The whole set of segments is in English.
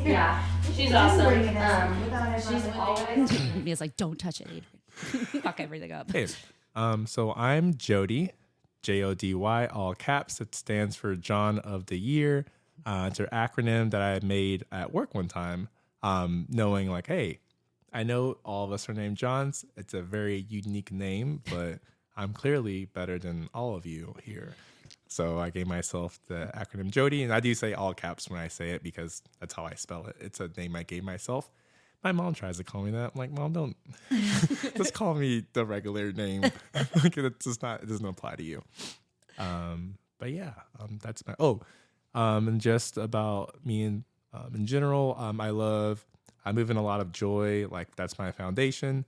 Yeah. She's awesome. She's always. Mia's like, don't touch it, Adrian. Fuck everything up. Hey, so I'm Jody, Jody, all caps. It stands for John of the Year. It's an acronym that I made at work one time, knowing like, hey, I know all of us are named Johns. It's a very unique name, but I'm clearly better than all of you here. So I gave myself the acronym Jody, and I do say all caps when I say it because that's how I spell it. It's a name I gave myself. My mom tries to call me that. I'm like, Mom, don't just call me the regular name. Like, it doesn't apply to you. But yeah, that's my and just about me in general. I move in a lot of joy. Like, that's my foundation.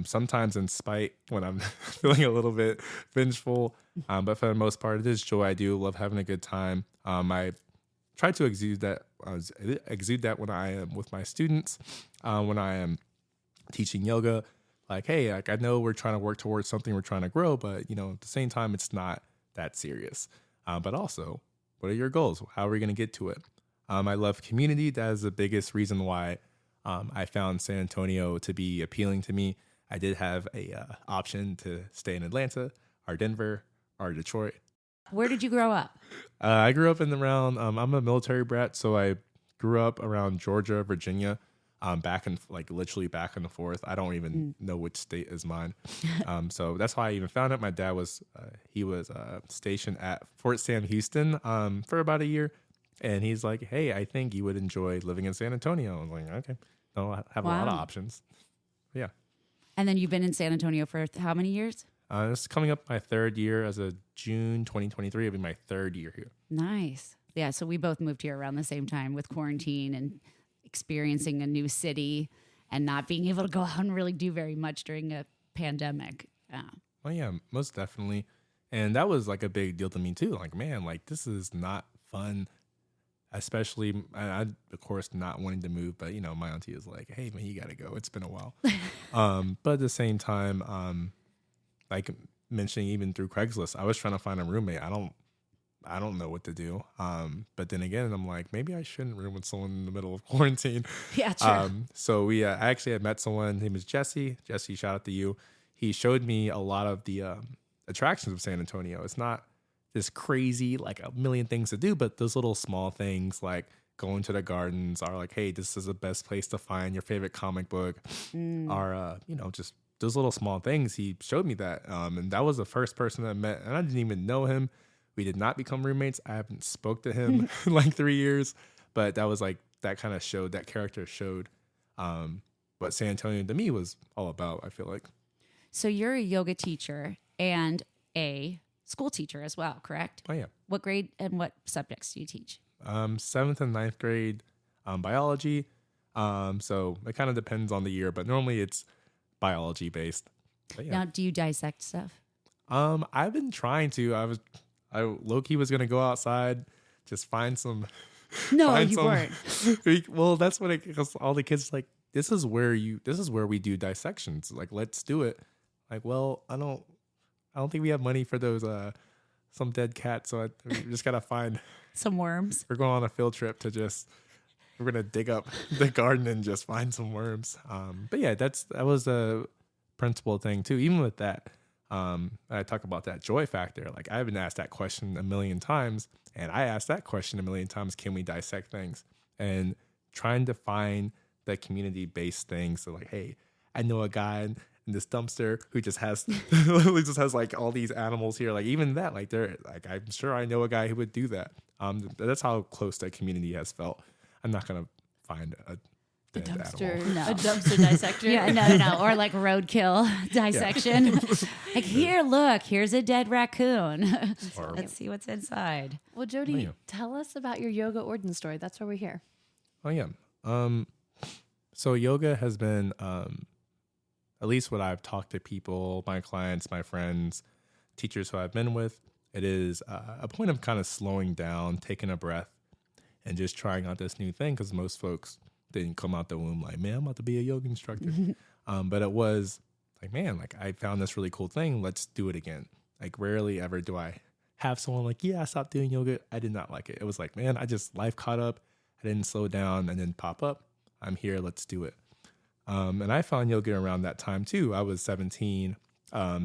Sometimes in spite when I'm feeling a little bit vengeful. But for the most part, it is joy. I do love having a good time. I try to exude that when I am with my students, when I am teaching yoga. Like, hey, like, I know we're trying to work towards something, we're trying to grow, but at the same time, it's not that serious. But also, what are your goals? How are we going to get to it? I love community. That is the biggest reason why I found San Antonio to be appealing to me. I did have a option to stay in Atlanta or Denver or Detroit. Where did you grow up? I grew up around, I'm a military brat, so I grew up around Georgia, Virginia, literally back and forth. I don't even know which state is mine. So that's how I even found it. My dad was, stationed at Fort Sam Houston for about a year. And he's like, hey, I think you would enjoy living in San Antonio. I was like, okay. No, I have a lot of options. Yeah. And then you've been in San Antonio for how many years? This is coming up my third year as of June 2023. It'll be my third year here. Nice. Yeah, so we both moved here around the same time with quarantine and experiencing a new city and not being able to go out and really do very much during a pandemic. Yeah. Well, yeah, most definitely. And that was like a big deal to me too. Like, man, like this is not fun. Especially, I of course not wanting to move, but my auntie is like, "Hey man, you gotta go. It's been a while." But at the same time, like mentioning even through Craigslist, I was trying to find a roommate. I don't know what to do. But then again, I'm like, maybe I shouldn't room with someone in the middle of quarantine. Yeah, true. So I actually had met someone. His name is Jesse. Jesse, shout out to you. He showed me a lot of the attractions of San Antonio. It's not this crazy, like a million things to do, but those little small things like going to the gardens are like, hey, this is the best place to find your favorite comic book or, just those little small things. He showed me that. And that was the first person I met, and I didn't even know him. We did not become roommates. I haven't spoke to him in like 3 years, but that was like, that kind of showed, that character showed what San Antonio to me was all about, I feel like. So you're a yoga teacher and a school teacher as well, correct? Oh, yeah. What grade and what subjects do you teach? 7th and 9th grade biology. So it kind of depends on the year, but normally it's biology based. Yeah. Now, do you dissect stuff? I've been trying to. I low-key was going to go outside, just find some. No, you weren't. Well, that's what because all the kids like, this is where we do dissections. Like, let's do it. Like, well, I don't think we have money for those some dead cats, so we just gotta find some worms. We're going on a field trip we're gonna dig up the garden and just find some worms. But yeah, that was a principal thing too. Even with that, I talk about that joy factor. Like, I've been asked that question a million times, and I asked that question a million times. Can we dissect things? And trying to find the community-based things. So like, hey, I know a guy in this dumpster who just has literally just has like all these animals here. Like, even that, like, they're like, I'm sure I know a guy who would do that. That's how close that community has felt. I'm not gonna find a dead dumpster, animal. No. a dumpster dissector. Yeah, no, or like roadkill dissection. Like, here's a dead raccoon. Let's see what's inside. Well, Jody, tell us about your yoga origin story. That's why we're here. Oh yeah. So yoga has been, at least what I've talked to people, my clients, my friends, teachers who I've been with, it is a point of kind of slowing down, taking a breath, and just trying out this new thing, because most folks didn't come out the womb like, man, I'm about to be a yoga instructor. But it was like, man, like, I found this really cool thing. Let's do it again. Like, rarely ever do I have someone like, yeah, I stopped doing yoga. I did not like it. It was like, man, life caught up. I didn't slow down and then pop up. I'm here. Let's do it. And I found yoga around that time too. I was 17,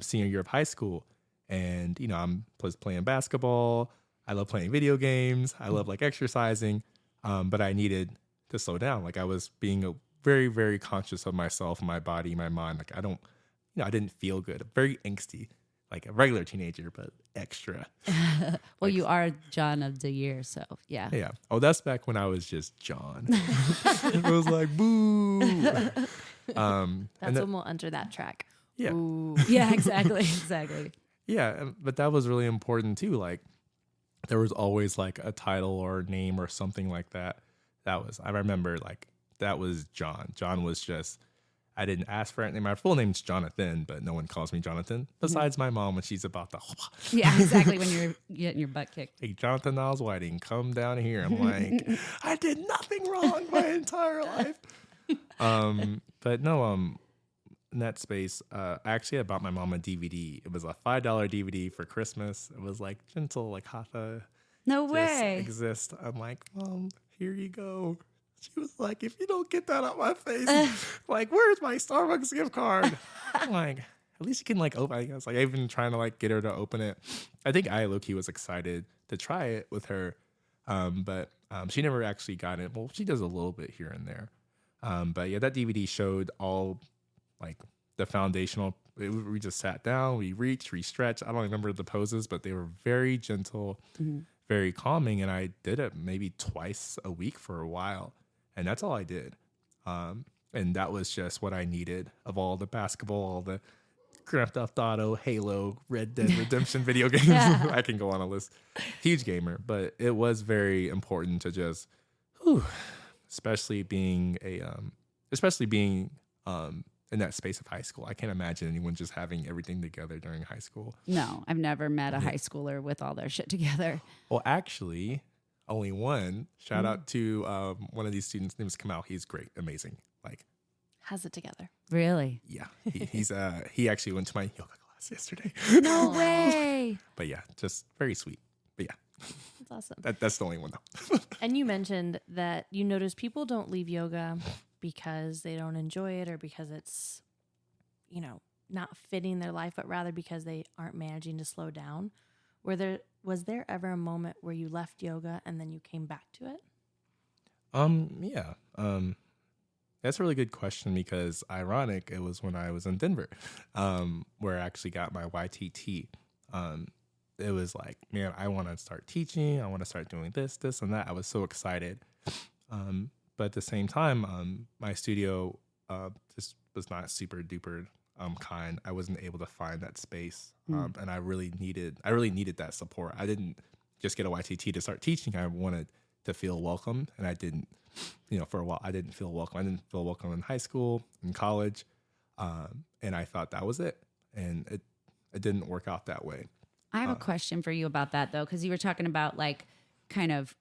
senior year of high school. And, I'm playing basketball. I love playing video games. I love like exercising. But I needed to slow down. Like I was being very, very conscious of myself, my body, my mind. Like I didn't feel good. Very angsty, like a regular teenager, but extra. Well, you are John of the Year, so yeah. Yeah. Oh, that's back when I was just John. It was like, boo. That's when we'll enter that track. Yeah. Ooh. Yeah, exactly. Yeah. But that was really important too. Like there was always like a title or name or something like that. I remember like, that was John. John was just, I didn't ask for anything. My full name's Jonathan, but no one calls me Jonathan besides my mom when she's about to. Yeah, exactly. When you're getting your butt kicked. Hey, Jonathan Niles Whiting, come down here. I'm like, I did nothing wrong my entire life. But no, in that space, I actually bought my mom a DVD. It was a $5 DVD for Christmas. It was like gentle, like Hatha. No Just way. exist. I'm like, Mom, here you go. She was like, if you don't get that out my face, like, where's my Starbucks gift card? I'm like, at least you can like open it. I was like, I've been trying to like get her to open it. I think low-key was excited to try it with her. But she never actually got it. Well, she does a little bit here and there. But yeah, that DVD showed all like the foundational. We just sat down, we reached, we stretched. I don't remember the poses, but they were very gentle, very calming. And I did it maybe twice a week for a while. And that's all I did. And that was just what I needed of all the basketball, all the Grand Theft Auto, Halo, Red Dead Redemption video games. I can go on a list. Huge gamer, but it was very important to just, especially being in that space of high school. I can't imagine anyone just having everything together during high school. No, I've never met a high schooler with all their shit together. Well, actually, only one. Shout out to one of these students. Name is Kamal. He's great, amazing. Like, Has it together. Really? yeah, he actually went to my yoga class yesterday. No way. But yeah, just very sweet. But yeah, That's awesome. that's the only one though. And you mentioned that you notice people don't leave yoga because they don't enjoy it or because it's, not fitting their life, but rather because they aren't managing to slow down. Was there ever a moment where you left yoga and then you came back to it? Yeah. That's a really good question because ironic, it was when I was in Denver, where I actually got my YTT. It was like, man, I want to start teaching. I want to start doing this, and that. I was so excited. But at the same time, my studio just was not super duper kind. I wasn't able to find that space, and I really needed that support. I didn't just get a YTT to start teaching. I wanted to feel welcome, and I didn't. For a while, I didn't feel welcome. I didn't feel welcome in high school, in college, and I thought that was it. And it didn't work out that way. I have a question for you about that, though, because you were talking about like kind of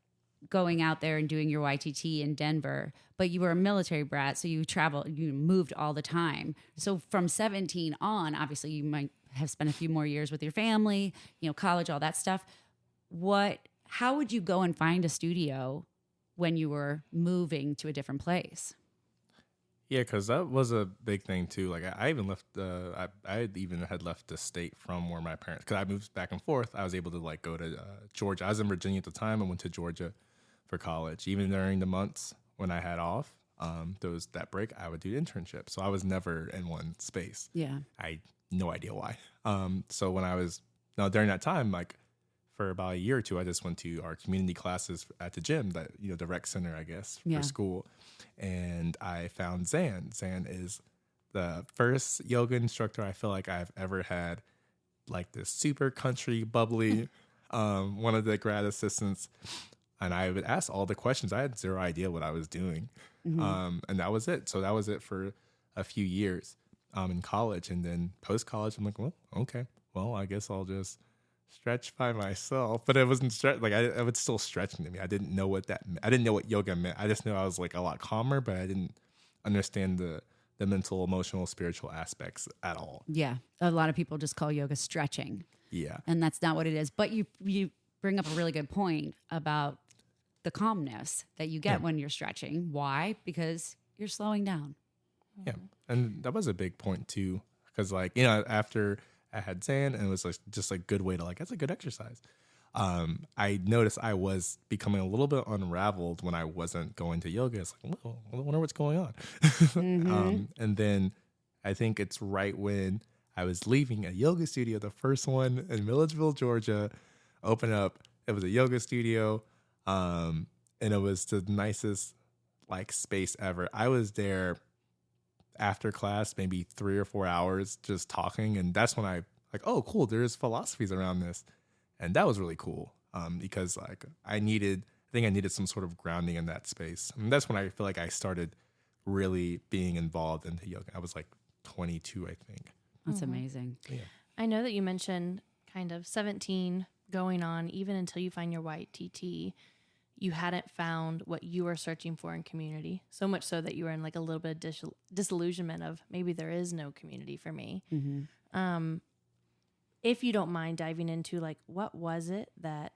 going out there and doing your YTT in Denver, but you were a military brat, so you moved all the time. So from 17 on, obviously you might have spent a few more years with your family, college, all that stuff. How would you go and find a studio when you were moving to a different place? Yeah, because that was a big thing too. Like I even left. I even had left the state from where my parents. Because I moved back and forth. I was able to like go to Georgia. I was in Virginia at the time. I went to Georgia for college. Even during the months when I had off, that break, I would do internships. So I was never in one space. Yeah, I no idea why. So when I was during that time, like for about a year or two, I just went to our community classes at the gym, that the rec center, I guess, for school. And I found Zan. Zan is the first yoga instructor I feel like I've ever had, like this super country, bubbly, one of the grad assistants. And I would ask all the questions. I had zero idea what I was doing. And that was it. So that was it for a few years in college. And then post-college, I'm like, well, okay. Well, I guess I'll just stretch by myself. But it wasn't stretch. Like it was still stretching to me. I didn't know what that meant. I didn't know what yoga meant. I just knew I was like a lot calmer, but I didn't understand the mental, emotional, spiritual aspects at all. Yeah. A lot of people just call yoga stretching. Yeah. And that's not what it is. But you bring up a really good point about the calmness that you get when you're stretching. Why? Because you're slowing down. Yeah. And that was a big point too. Because like, you know, after I had Zan, and it was like just a good way to like, that's a good exercise. I noticed I was becoming a little bit unraveled when I wasn't going to yoga. It's like, well, I wonder what's going on. And then I think it's right when I was leaving a yoga studio, the first one in Milledgeville, Georgia, open up. It was a yoga studio. And it was the nicest like space ever. I was there after class, maybe 3 or 4 hours just talking. And that's when I like, oh, cool. There's philosophies around this. And that was really cool. Because like I think I needed some sort of grounding in that space. And that's when I feel like I started really being involved into yoga. I was like 22, I think. That's amazing. Yeah. I know that you mentioned kind of 17 going on, even until you find your YTT, you hadn't found what you were searching for in community. So much so that you were in like a little bit of disillusionment of maybe there is no community for me. If you don't mind diving into like, what was it that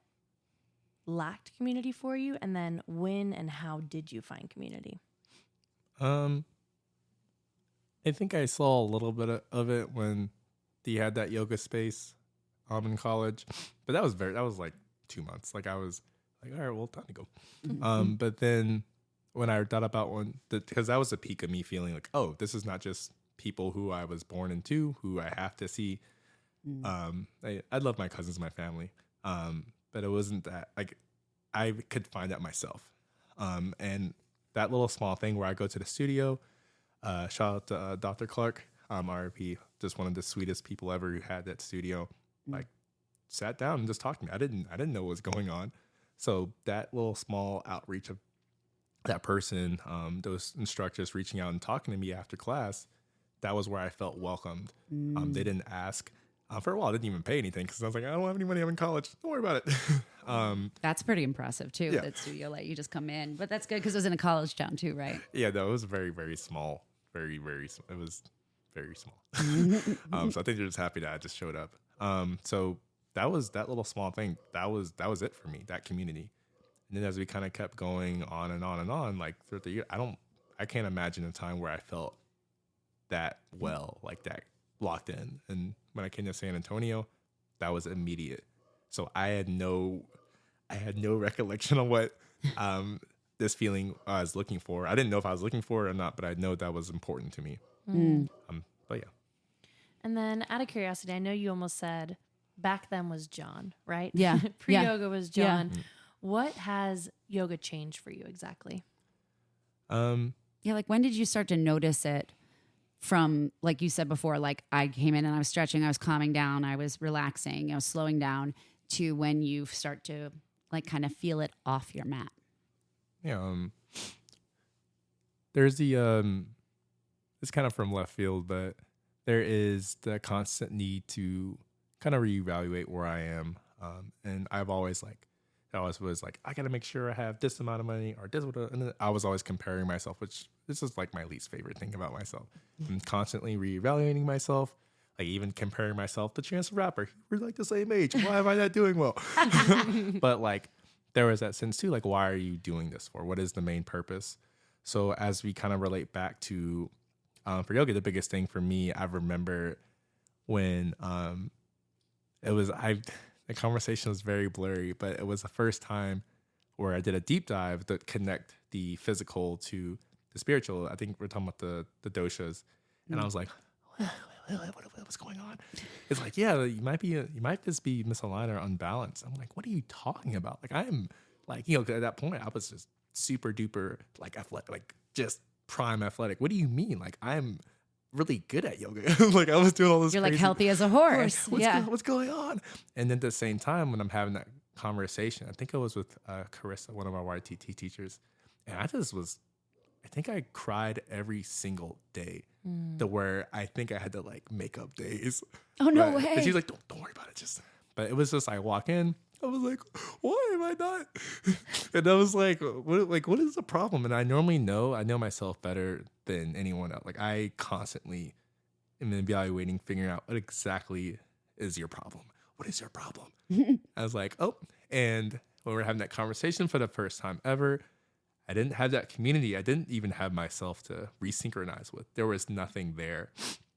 lacked community for you? And then when and how did you find community? I think I saw a little bit of it when he had that yoga space in college, but that was like 2 months. Like I was like, all right, well, time to go. But then when I thought about because that was the peak of me feeling like, oh, this is not just people who I was born into, who I have to see. I love my cousins, my family, but it wasn't that like I could find that myself. And that little small thing where I go to the studio. Shout out to Dr. Clark, RIP, just one of the sweetest people ever who had that studio. Like, sat down and just talked to me. I didn't know what was going on. So that little small outreach of that person, those instructors reaching out and talking to me after class, that was where I felt welcomed. They didn't ask. For a while, I didn't even pay anything because I was like, I don't have any money. I'm in college. Don't worry about it. That's pretty impressive too. Yeah. That studio let you just come in, but that's good because it was in a college town too, right? Yeah, no, it was very, very small. Very, very. It was very small. So I think they're just happy that I just showed up. So that was that little small thing. That was it for me. That community. And then as we kind of kept going on and on and on, like throughout the year, I can't imagine a time where I felt that well, like that locked in. And when I came to San Antonio, that was immediate. So I had no recollection of what this feeling I was looking for. I didn't know if I was looking for it or not, but I know that was important to me. But yeah. And then out of curiosity, I know you almost said back then was John, right? Yeah. Pre-yoga was John. Yeah. What has yoga changed for you exactly? Yeah, like when did you start to notice it from, like you said before, like I came in and I was stretching, I was calming down, I was relaxing, I was slowing down, to when you start to like kind of feel it off your mat? Yeah. There's the, it's kind of from left field, but there is the constant need to kind of reevaluate where I am. And I always was like, I got to make sure I have this amount of money or this. And then I was always comparing myself, which this is like my least favorite thing about myself. I'm constantly reevaluating myself, like even comparing myself to Chance the Rapper. We're like the same age. Why am I not doing well? But like there was that sense too, like, why are you doing this for? What is the main purpose? So as we kind of relate back to, for yoga, the biggest thing for me, I remember when the conversation was very blurry, but it was the first time where I did a deep dive to connect the physical to the spiritual. I think we're talking about the doshas. And I was like, what's going on? It's like, yeah, you might just be misaligned or unbalanced. I'm like, what are you talking about? Like, I'm like, at that point I was just super duper like athletic, like just prime athletic. What do you mean? Like, I'm really good at yoga. Like I was doing all this. You're crazy, like healthy as a horse. What's going on? And then at the same time, when I'm having that conversation, I think it was with Carissa, one of our YTT teachers, and I think I cried every single day to where I think I had to like make up days. Oh, no But way. she's like, don't worry about it. But it was just, I walk in, I was like, why am I not? And I was like, what is the problem? And I normally I know myself better than anyone else. Like I constantly am evaluating, figuring out what exactly is your problem. what is your problem? I was like, oh, and when we were having that conversation for the first time ever, I didn't have that community. I didn't even have myself to resynchronize with. There was nothing there.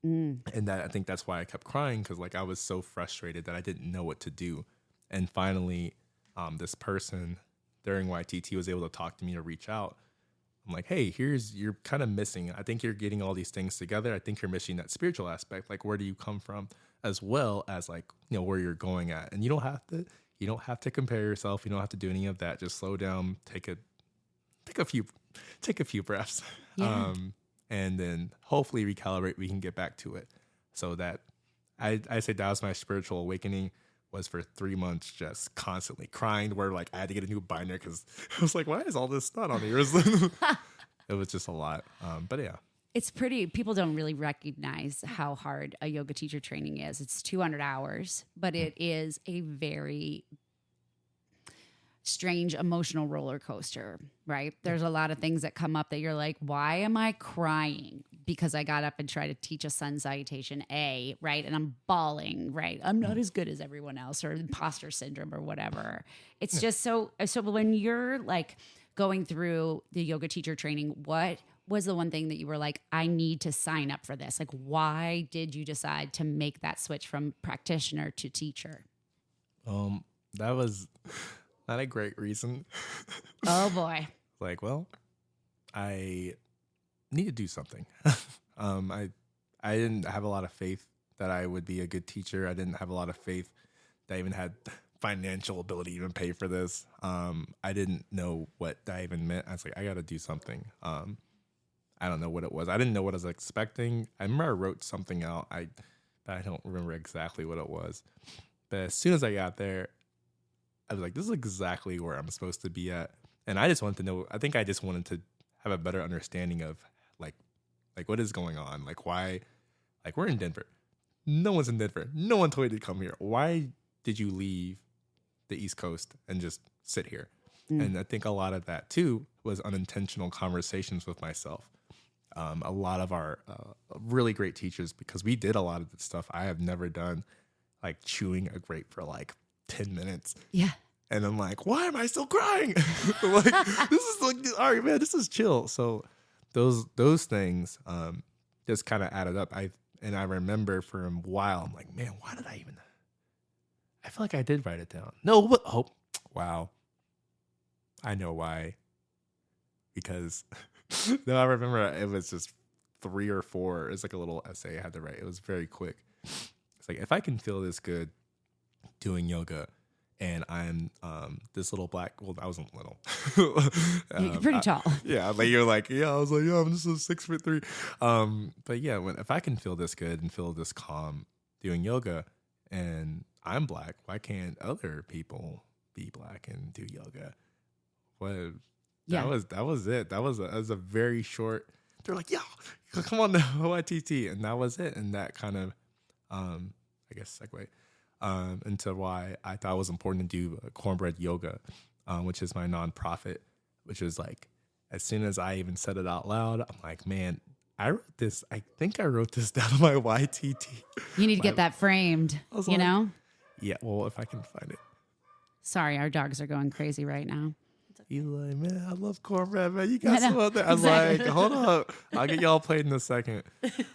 And that I think that's why I kept crying, because like I was so frustrated that I didn't know what to do. And finally, this person during YTT was able to talk to me to reach out. I'm like, hey, you're kind of missing. I think you're getting all these things together. I think you're missing that spiritual aspect. Like, where do you come from, as well as like, where you're going at. And you don't have to compare yourself. You don't have to do any of that. Just slow down, take a few breaths. Yeah. And then hopefully recalibrate. We can get back to it. So that I say that was my spiritual awakening, was for 3 months just constantly crying, where like I had to get a new binder because I was like, why is all this stuff on here? It was just a lot. But yeah. It's pretty, people don't really recognize how hard a yoga teacher training is. It's 200 hours, but it is a very strange emotional roller coaster, right? There's a lot of things that come up that you're like, why am I crying? Because I got up and tried to teach a sun salutation A, right? And I'm bawling, right? I'm not as good as everyone else, or imposter syndrome or whatever. It's just so when you're like going through the yoga teacher training, what was the one thing that you were like, I need to sign up for this? Like, why did you decide to make that switch from practitioner to teacher? That was not a great reason. Oh boy. Like, well, I need to do something. I didn't have a lot of faith that I would be a good teacher. I didn't have a lot of faith that I even had financial ability to even pay for this. I didn't know what that even meant. I was like, I got to do something. I don't know what it was. I didn't know what I was expecting. I remember I wrote something out. But I don't remember exactly what it was. But as soon as I got there, I was like, this is exactly where I'm supposed to be at. And I just wanted to know, I think I just wanted to have a better understanding of like what is going on? Like, why, like, we're in Denver. No one's in Denver. No one told you to come here. Why did you leave the East Coast and just sit here? And I think a lot of that too was unintentional conversations with myself. A lot of our really great teachers, because we did a lot of the stuff I have never done, like chewing a grape for like 10 minutes. Yeah. And I'm like, why am I still crying? Like, this is like, all right, man, this is chill. So those things just kind of added up. I remember for a while, I'm like, man, why did I feel like I did write it down. No, but, oh, wow. I know why. Because, no, I remember it was just 3 or 4. It's like a little essay I had to write. It was very quick. It's like, if I can feel this good doing yoga, and I'm this little black, well, I wasn't little. You're pretty tall. Yeah, like you're like, yeah, I was like, yeah, I'm just a 6'3". But yeah, if I can feel this good and feel this calm doing yoga, and I'm black, why can't other people be black and do yoga? What? Yeah. That was it. That was a very short. They're like, yeah, come on, OITT, and that was it. And that kind of, I guess, segue into why I thought it was important to do Cornbread Yoga, which is my nonprofit. Which is like, as soon as I even said it out loud, I'm like, man, I wrote this. I think I wrote this down on my YTT. You need to get that framed, you know? Yeah, well, if I can find it. Sorry, our dogs are going crazy right now. He's like, man, I love Cornbread, man. You got I know, some out there. I was exactly. like, hold up. I'll get y'all played in a second.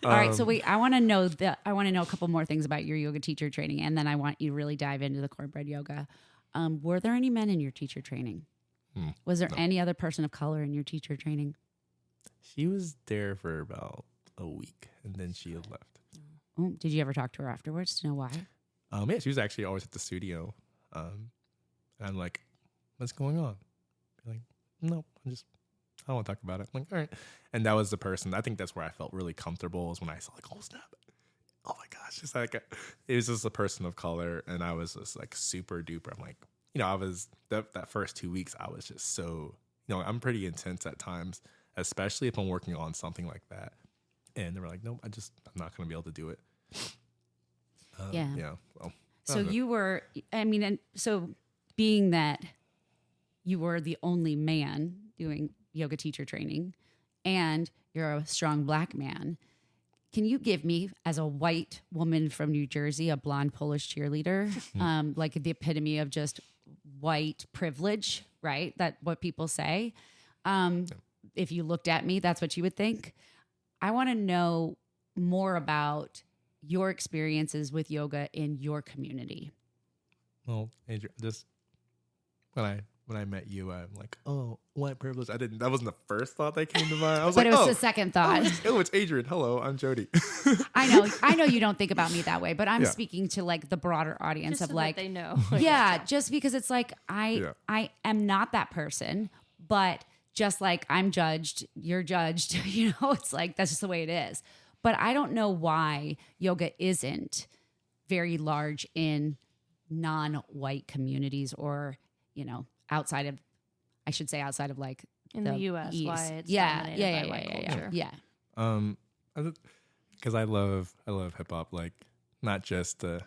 All right, so I want to know a couple more things about your yoga teacher training, and then I want you to really dive into the Cornbread Yoga. Were there any men in your teacher training? Was there any other person of color in your teacher training? She was there for about a week, and then she had left. Oh, did you ever talk to her afterwards to know why? Yeah, she was actually always at the studio. And I'm like, what's going on? Like, no, I don't want to talk about it. I'm like, all right. And that was the person. I think that's where I felt really comfortable, is when I saw like, oh snap, oh my gosh, it's like it was just a person of color, and I was just like super duper. I'm like, I was that first 2 weeks, I was just so, I'm pretty intense at times, especially if I'm working on something like that. And they were like, nope, I'm not going to be able to do it. Yeah. Well. So you were, and so being that you were the only man doing yoga teacher training, and you're a strong black man, can you give me, as a white woman from New Jersey, a blonde Polish cheerleader, like the epitome of just white privilege, right? That what people say. If you looked at me, that's what you would think. I want to know more about your experiences with yoga in your community. Well, Andrew, just when I met you, I'm like, oh, white privilege. That wasn't the first thought that came to mind. I was But like, it was oh, the second thought. it's Adrian. Hello, I'm Jody. I know you don't think about me that way, but I'm Yeah. speaking to like the broader audience Just of so like, that they know. yeah, just because it's like I am not that person, but just like I'm judged, you're judged, you know, it's like that's just the way it is. But I don't know why yoga isn't very large in non-white communities or, you know, outside of like In the U.S., East. why it's yeah, dominated by white culture. yeah. Because I love hip hop, like not just the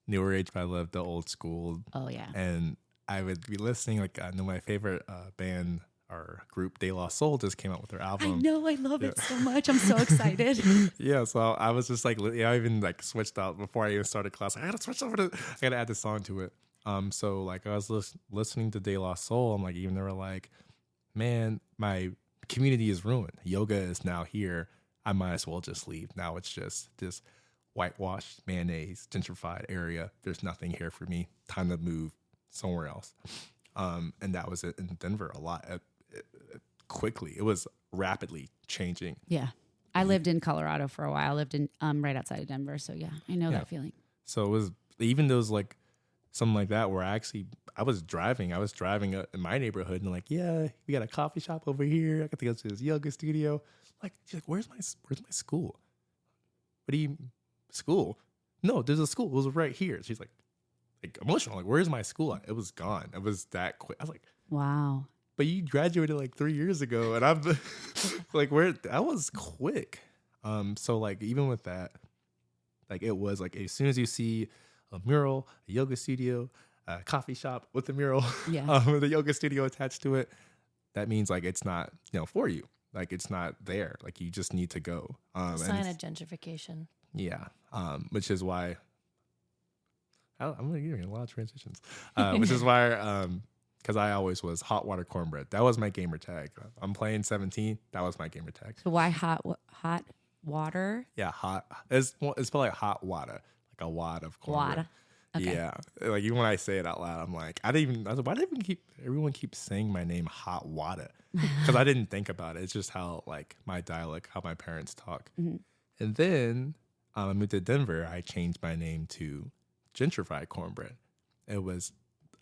newer age, but I love the old school. Oh yeah. And I would be listening. Like I know my favorite band or group, De La Soul, just came out with their album. I know, I love it so much. I'm so excited. Yeah, so I was just like, I even like switched out before I even started class. I gotta switch over to, I gotta add this song to it. So like I was listening to De La Soul. I'm like, even they were like, man, my community is ruined. Yoga is now here. I might as well just leave. Now it's just this whitewashed, mayonnaise, gentrified area. There's nothing here for me. Time to move somewhere else. And that was it in Denver a lot. Quickly, it was rapidly changing. Yeah. I lived in Colorado for a while. I lived in right outside of Denver. So yeah, I know that feeling. So it was even those like something like that where I was driving in my neighborhood and like, yeah, we got a coffee shop over here. I got to go to this yoga studio. Like, she's like, where's my school? What do you school? No, there's a school. It was right here. She's like emotional. Like, where's my school at? It was gone. It was that quick. I was like, wow. but you graduated like 3 years ago, and I'm like, where? That was quick. So like even with that, like it was like as soon as you see a mural, a yoga studio, a coffee shop with a mural, with a yoga studio attached to it, that means like it's not for you. Like it's not there. Like you just need to go. Sign of gentrification. Yeah, which is why I'm getting a lot of transitions. Which is why. Because I always was hot water cornbread. That was my gamer tag. I'm playing 17. That was my gamer tag. So why hot water? Yeah, hot. It's spelled like hot water, like a wad of cornbread. Water. Okay. Yeah, like even when I say it out loud, I'm like, I was like, why did everyone keep saying my name hot water? Because I didn't think about it. It's just how like my dialect, how my parents talk. Mm-hmm. And then I moved to Denver. I changed my name to gentrified cornbread. It was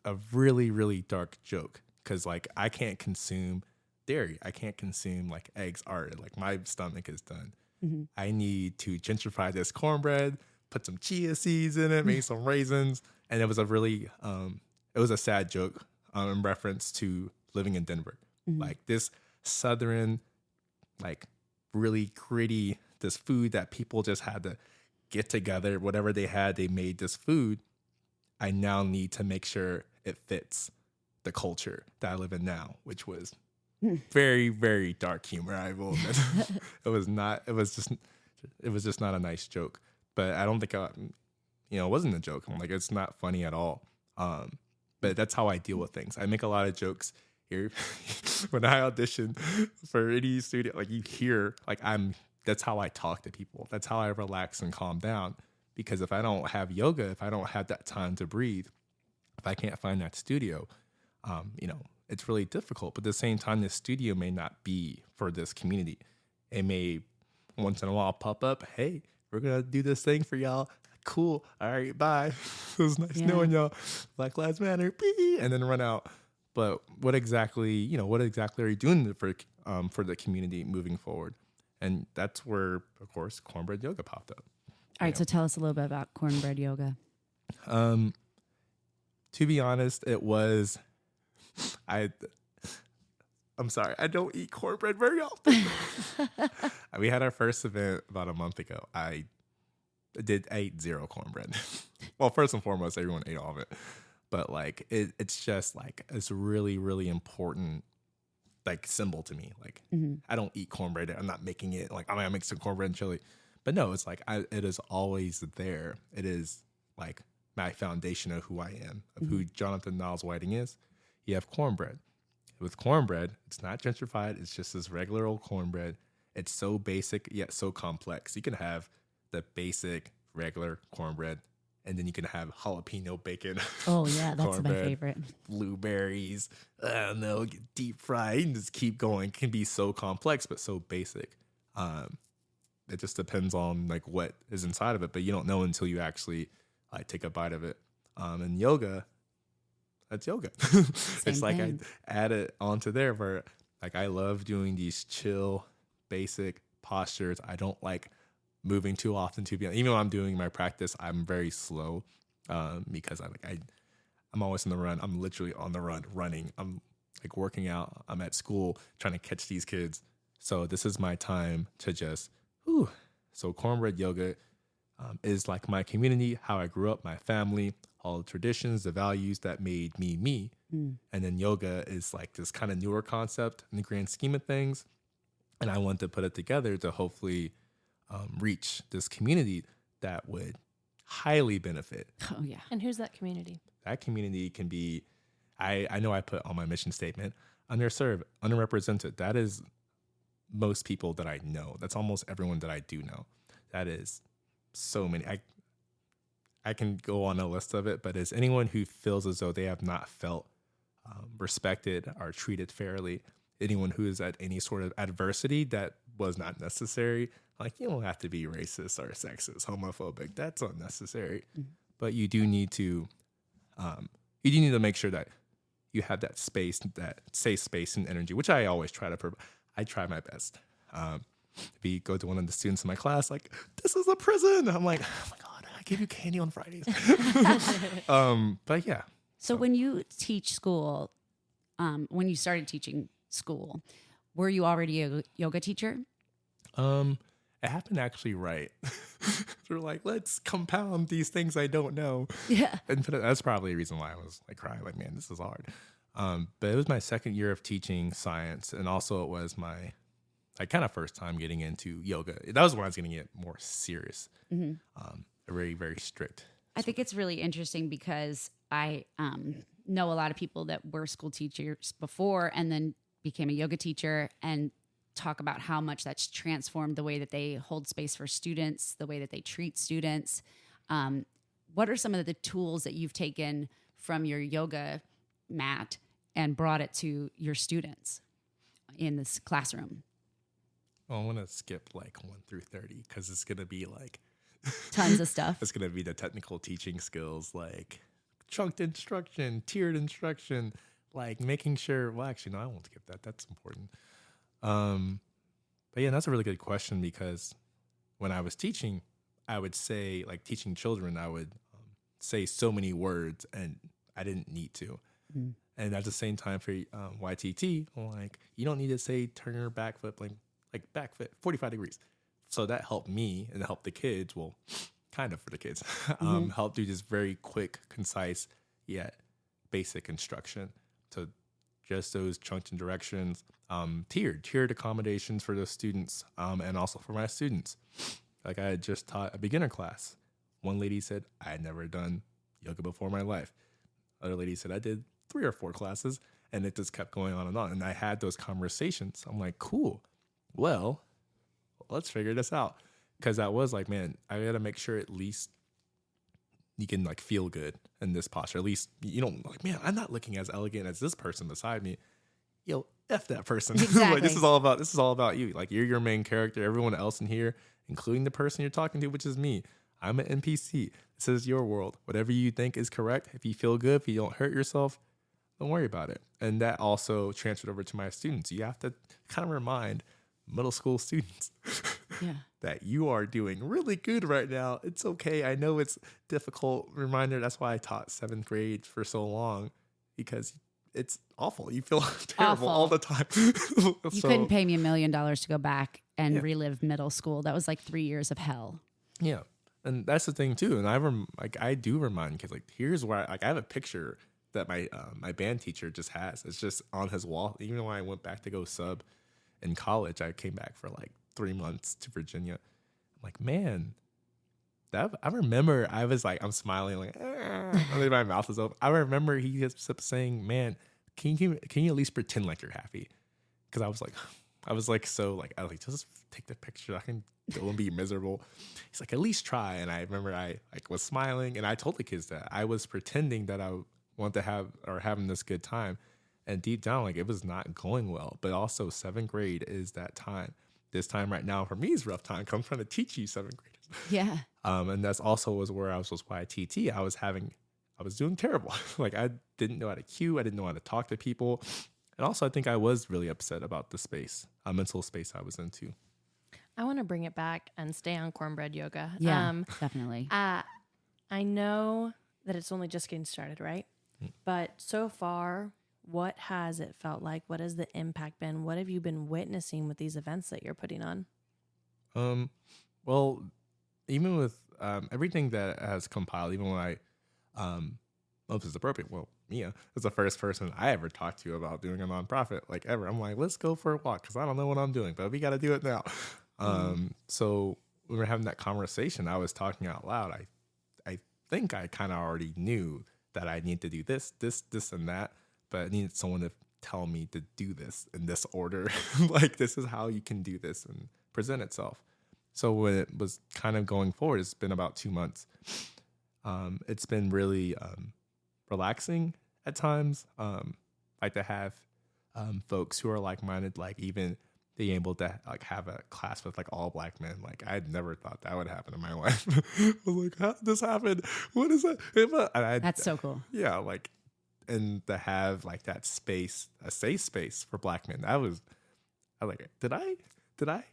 a really, really dark joke because like I can't consume dairy. I can't consume like eggs like my stomach is done. Mm-hmm. I need to gentrify this cornbread, put some chia seeds in it, maybe some raisins. And it was a really, it was a sad joke in reference to living in Denver. Mm-hmm. Like this Southern, like really gritty, this food that people just had to get together, whatever they had, they made this food. I now need to make sure it fits the culture that I live in now, which was very, very dark humor. I will admit. It was just not a nice joke. But I don't think it wasn't a joke. I'm like, it's not funny at all. But that's how I deal with things. I make a lot of jokes here when I audition for any studio. Like you hear, like that's how I talk to people. That's how I relax and calm down. Because if I don't have yoga, if I don't have that time to breathe, if I can't find that studio, it's really difficult. But at the same time, this studio may not be for this community. It may once in a while pop up. Hey, we're going to do this thing for y'all. Cool. All right, bye. It was nice knowing y'all. Black Lives Matter. And then run out. But what exactly are you doing for the community moving forward? And that's where, of course, Cornbread Yoga popped up. All right, so tell us a little bit about Cornbread Yoga. To be honest, it was, I'm sorry, I don't eat cornbread very often. We had our first event about a month ago. I ate zero cornbread. Well, first and foremost, everyone ate all of it. But like, it's just like, it's really, really important like symbol to me. Like I don't eat cornbread. I'm not making it like, I'm going to make some cornbread and chili. But no, it's like it is always there. It is like my foundation of who I am, of who Jonathan Niles Whiting is. You have cornbread. With cornbread, it's not gentrified. It's just this regular old cornbread. It's so basic yet so complex. You can have the basic regular cornbread, and then you can have jalapeno bacon. Oh yeah, that's my cornbread, favorite. Blueberries, I don't know, deep fried. You can just keep going. It can be so complex but so basic. It just depends on like what is inside of it, but you don't know until you actually take a bite of it. And yoga, that's yoga. It's like thing. I add it onto there where like I love doing these chill, basic postures. I don't like moving too often to be even when I'm doing my practice, I'm very slow because I'm always on the run. I'm literally on the run, running. I'm like working out. I'm at school trying to catch these kids. So this is my time to just, whew. So cornbread yoga is like my community, how I grew up, my family, all the traditions, the values that made me me. And then yoga is like this kind of newer concept in the grand scheme of things. And I want to put it together to hopefully reach this community that would highly benefit. Oh yeah. And who's that community? That community can be, I know I put on my mission statement, underserved, underrepresented. That is most people that I know. That's almost everyone that I do know. That is so many. I can go on a list of it, but as anyone who feels as though they have not felt respected or treated fairly, anyone who is at any sort of adversity that was not necessary, like you don't have to be racist or sexist, homophobic. That's unnecessary. But you do need to make sure that you have that space, that safe space and energy, which I always try to provide. I try my best. We go to one of the students in my class, like, this is a prison. I'm like, oh my God, I gave you candy on Fridays. But yeah. So when you teach school, when you started teaching school, were you already a yoga teacher? It happened actually right. They're like, let's compound these things I don't know. Yeah. And that's probably the reason why I was like crying, like, man, this is hard. But it was my second year of teaching science. And also it was my kind of first time getting into yoga. That was when I was going to get more serious. Very, very strict. I think it's really interesting because I know a lot of people that were school teachers before and then became a yoga teacher and talk about how much that's transformed the way that they hold space for students, the way that they treat students. What are some of the tools that you've taken from your yoga mat and brought it to your students in this classroom? Well, I want to skip like 1 through 30 because it's going to be like tons of stuff. It's going to be the technical teaching skills, like chunked instruction, tiered instruction, like making sure, well, actually, no, I won't skip that. That's important. But yeah, that's a really good question because when I was teaching, I would say, like teaching children, I would say so many words and I didn't need to. And at the same time for YTT, like you don't need to say turn your back foot, like back foot 45 degrees. So that helped me and helped the kids. Well, kind of for the kids, help do this very quick, concise, yet basic instruction. So just those chunked in directions, tiered accommodations for those students, and also for my students. Like I had just taught a beginner class. One lady said, I had never done yoga before in my life. Other lady said, I did 3 or 4 classes, and it just kept going on. And I had those conversations. I'm like, cool. Well, let's figure this out. Because that was like, man, I got to make sure at least you can like feel good in this posture. At least you don't like, man, I'm not looking as elegant as this person beside me. Yo, F that person. Exactly. Like, this is all about you. Like you're your main character. Everyone else in here, including the person you're talking to, which is me. I'm an NPC. This is your world. Whatever you think is correct. If you feel good, if you don't hurt yourself, don't worry about it. And that also transferred over to my students. You have to kind of remind middle school students that you are doing really good right now. It's okay. I know it's difficult. Reminder, that's why I taught 7th grade for so long, because it's awful. You feel terrible all the time. You couldn't pay me $1 million to go back and relive middle school. That was like 3 years of hell. Yeah. And that's the thing too. And I do remind kids, like, here's where I have a picture that my band teacher just has. It's just on his wall. Even when I went back to go sub in college, I came back for like 3 months to Virginia. I'm like, man, that I remember I was like, I'm smiling like, my mouth is open. I remember he just kept saying, man, can you at least pretend like you're happy? Because I was like, so like, I was like, just take the picture. I can go and be miserable. He's like, at least try. And I remember I like was smiling, and I told the kids that I was pretending that I want to have or having this good time. And deep down, like, it was not going well. But also 7th grade is that time. This time right now for me is rough time. 'Cause I'm trying to teach you 7th graders. Yeah. And that's also was where I was YTT. I was doing terrible. Like, I didn't know how to cue. I didn't know how to talk to people. And also, I think I was really upset about the space, mental space I was into. I want to bring it back and stay on cornbread yoga. Yeah, definitely. I know that it's only just getting started, right? But so far, what has it felt like? What has the impact been? What have you been witnessing with these events that you're putting on? Well, even with everything that has compiled, even when I, if it's appropriate, well, Mia is the first person I ever talked to about doing a nonprofit, like ever. I'm like, let's go for a walk because I don't know what I'm doing, but we got to do it now. So when we were having that conversation, I was talking out loud. I think I kind of already knew that I need to do this, and that, but I needed someone to tell me to do this in this order. Like, this is how you can do this and present itself. So when it was kind of going forward, it's been about 2 months. It's been really relaxing at times. Like to have folks who are like-minded, like even being able to like have a class with like all Black men. Like, I'd never thought that would happen in my life. I was like, how did this happen? What is that? That's so cool. Yeah, like, and to have like that space, a safe space for Black men. I was like, did I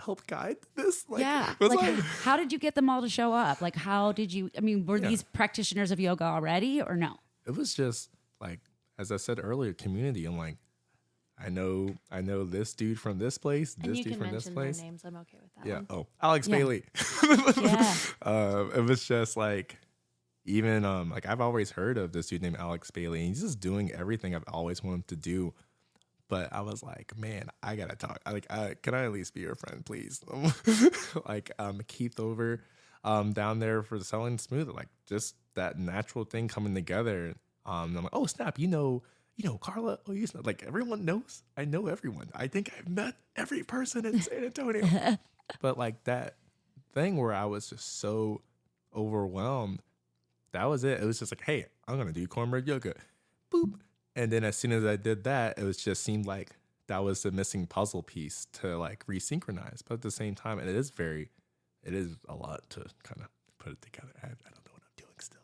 help guide this? Like, Yeah. was Like, I? how did you get them all to show up? Like, how did you, were Yeah. these practitioners of yoga already or no? It was just like, as I said earlier, community. I'm like, I know this dude from this place, And this you dude can from this mention their place. names. I'm okay with that Yeah. one. Oh, Alex Yeah. Bailey. Yeah. It was just like, even like, I've always heard of this dude named Alex Bailey, and he's just doing everything I've always wanted to do. But I was like, man, I gotta talk. Can I at least be your friend, please? Like, Keith over down there for selling smooth, like just that natural thing coming together. I'm like, oh snap, you know Carla. Oh, like, everyone knows. I know everyone. I think I've met every person in San Antonio. But like, that thing where I was just so overwhelmed, that was it. It was just like, hey, I'm gonna do cornbread yoga, boop. And then as soon as I did that, it was just seemed like that was the missing puzzle piece to like resynchronize. But at the same time, it is a lot to kind of put it together. I don't know what I'm doing still.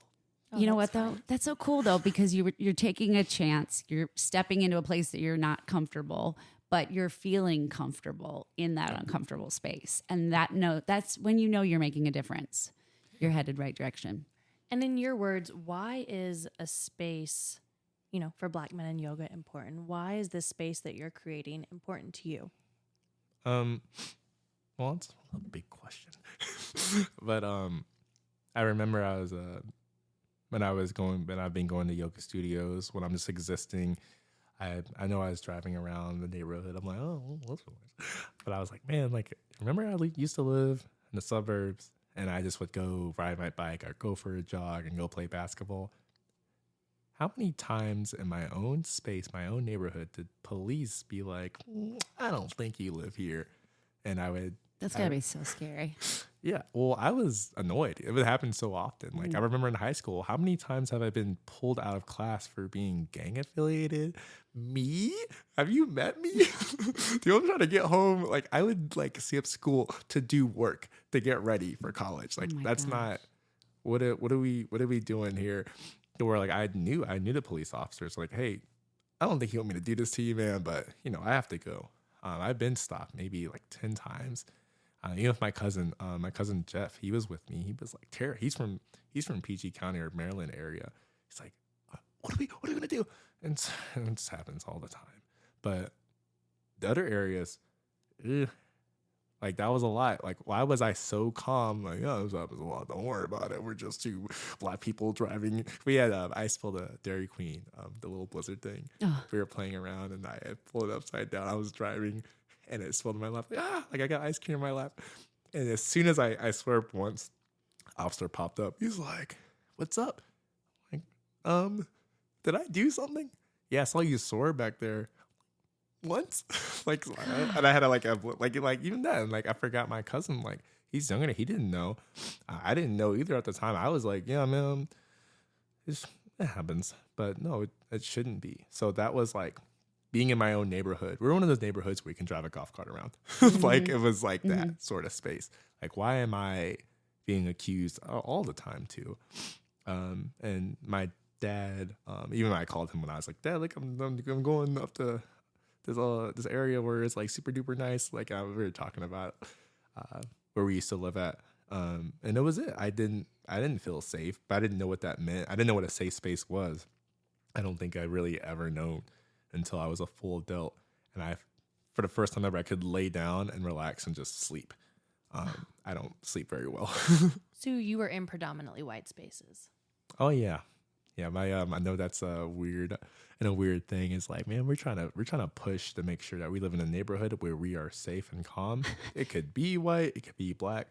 Oh, You know what that's though? fine. That's so cool though, because you're taking a chance. You're stepping into a place that you're not comfortable, but you're feeling comfortable in that uncomfortable space. And that's when you know you're making a difference. You're headed right direction. And in your words, why is a space, for Black men in yoga important? Why is this space that you're creating important to you? Well, it's a big question. But I remember when I've been going to yoga studios, when I'm just existing. I know I was driving around the neighborhood. I'm like, oh, that's nice. But I was like, man, like, remember I used to live in the suburbs, and I just would go ride my bike or go for a jog and go play basketball. How many times in my own space, my own neighborhood, did police be like, I don't think you live here? And That's gotta be so scary. yeah, well, I was annoyed. It would happen so often. Like, I remember in high school, how many times have I been pulled out of class for being gang affiliated? Me? Have you met me? Dude, I'm trying to get home. Like, I would like skip school to do work to get ready for college. Like, my that's gosh. not what are we doing here? Where like I knew the police officers. Like, hey, I don't think you want me to do this to you, man, but I have to go. I've been stopped maybe like 10 times. Even with my cousin Jeff, he was with me. He was like, Tara, he's from PG County or Maryland area. He's like, what are we gonna do? And it just happens all the time. But the other areas, like, that was a lot. Like, why was I so calm? Like, oh, this happens a lot. Don't worry about it. We're just two Black people driving. We had I spilled a Dairy Queen, the little blizzard thing. Oh. We were playing around, and I had pulled it upside down. I was driving, and it spilled in my lap. Like I got ice cream in my lap. And as soon as I swerved once, officer popped up. He's like, "What's up?" Like, did I do something? Yeah, I saw you swerve back there once. Like, and I had like even then, like I forgot my cousin. Like he's younger, he didn't know. I didn't know either at the time. I was like, yeah, man, it happens, but no, it shouldn't be. So that was like being in my own neighborhood. We're one of those neighborhoods where you can drive a golf cart around. Like it was like that sort of space. Like, why am I being accused all the time too? And my dad, even when I called him when I was like, Dad, like I'm going up to this area where it's like super duper nice. Like we were talking about where we used to live at. And it was it. I didn't feel safe, but I didn't know what that meant. I didn't know what a safe space was. I don't think I really ever known until I was a full adult. And for the first time ever, I could lay down and relax and just sleep. I don't sleep very well. So you were in predominantly white spaces. Oh yeah. Yeah, I know that's a weird thing. Is like, man, we're trying to push to make sure that we live in a neighborhood where we are safe and calm. It could be white, it could be black,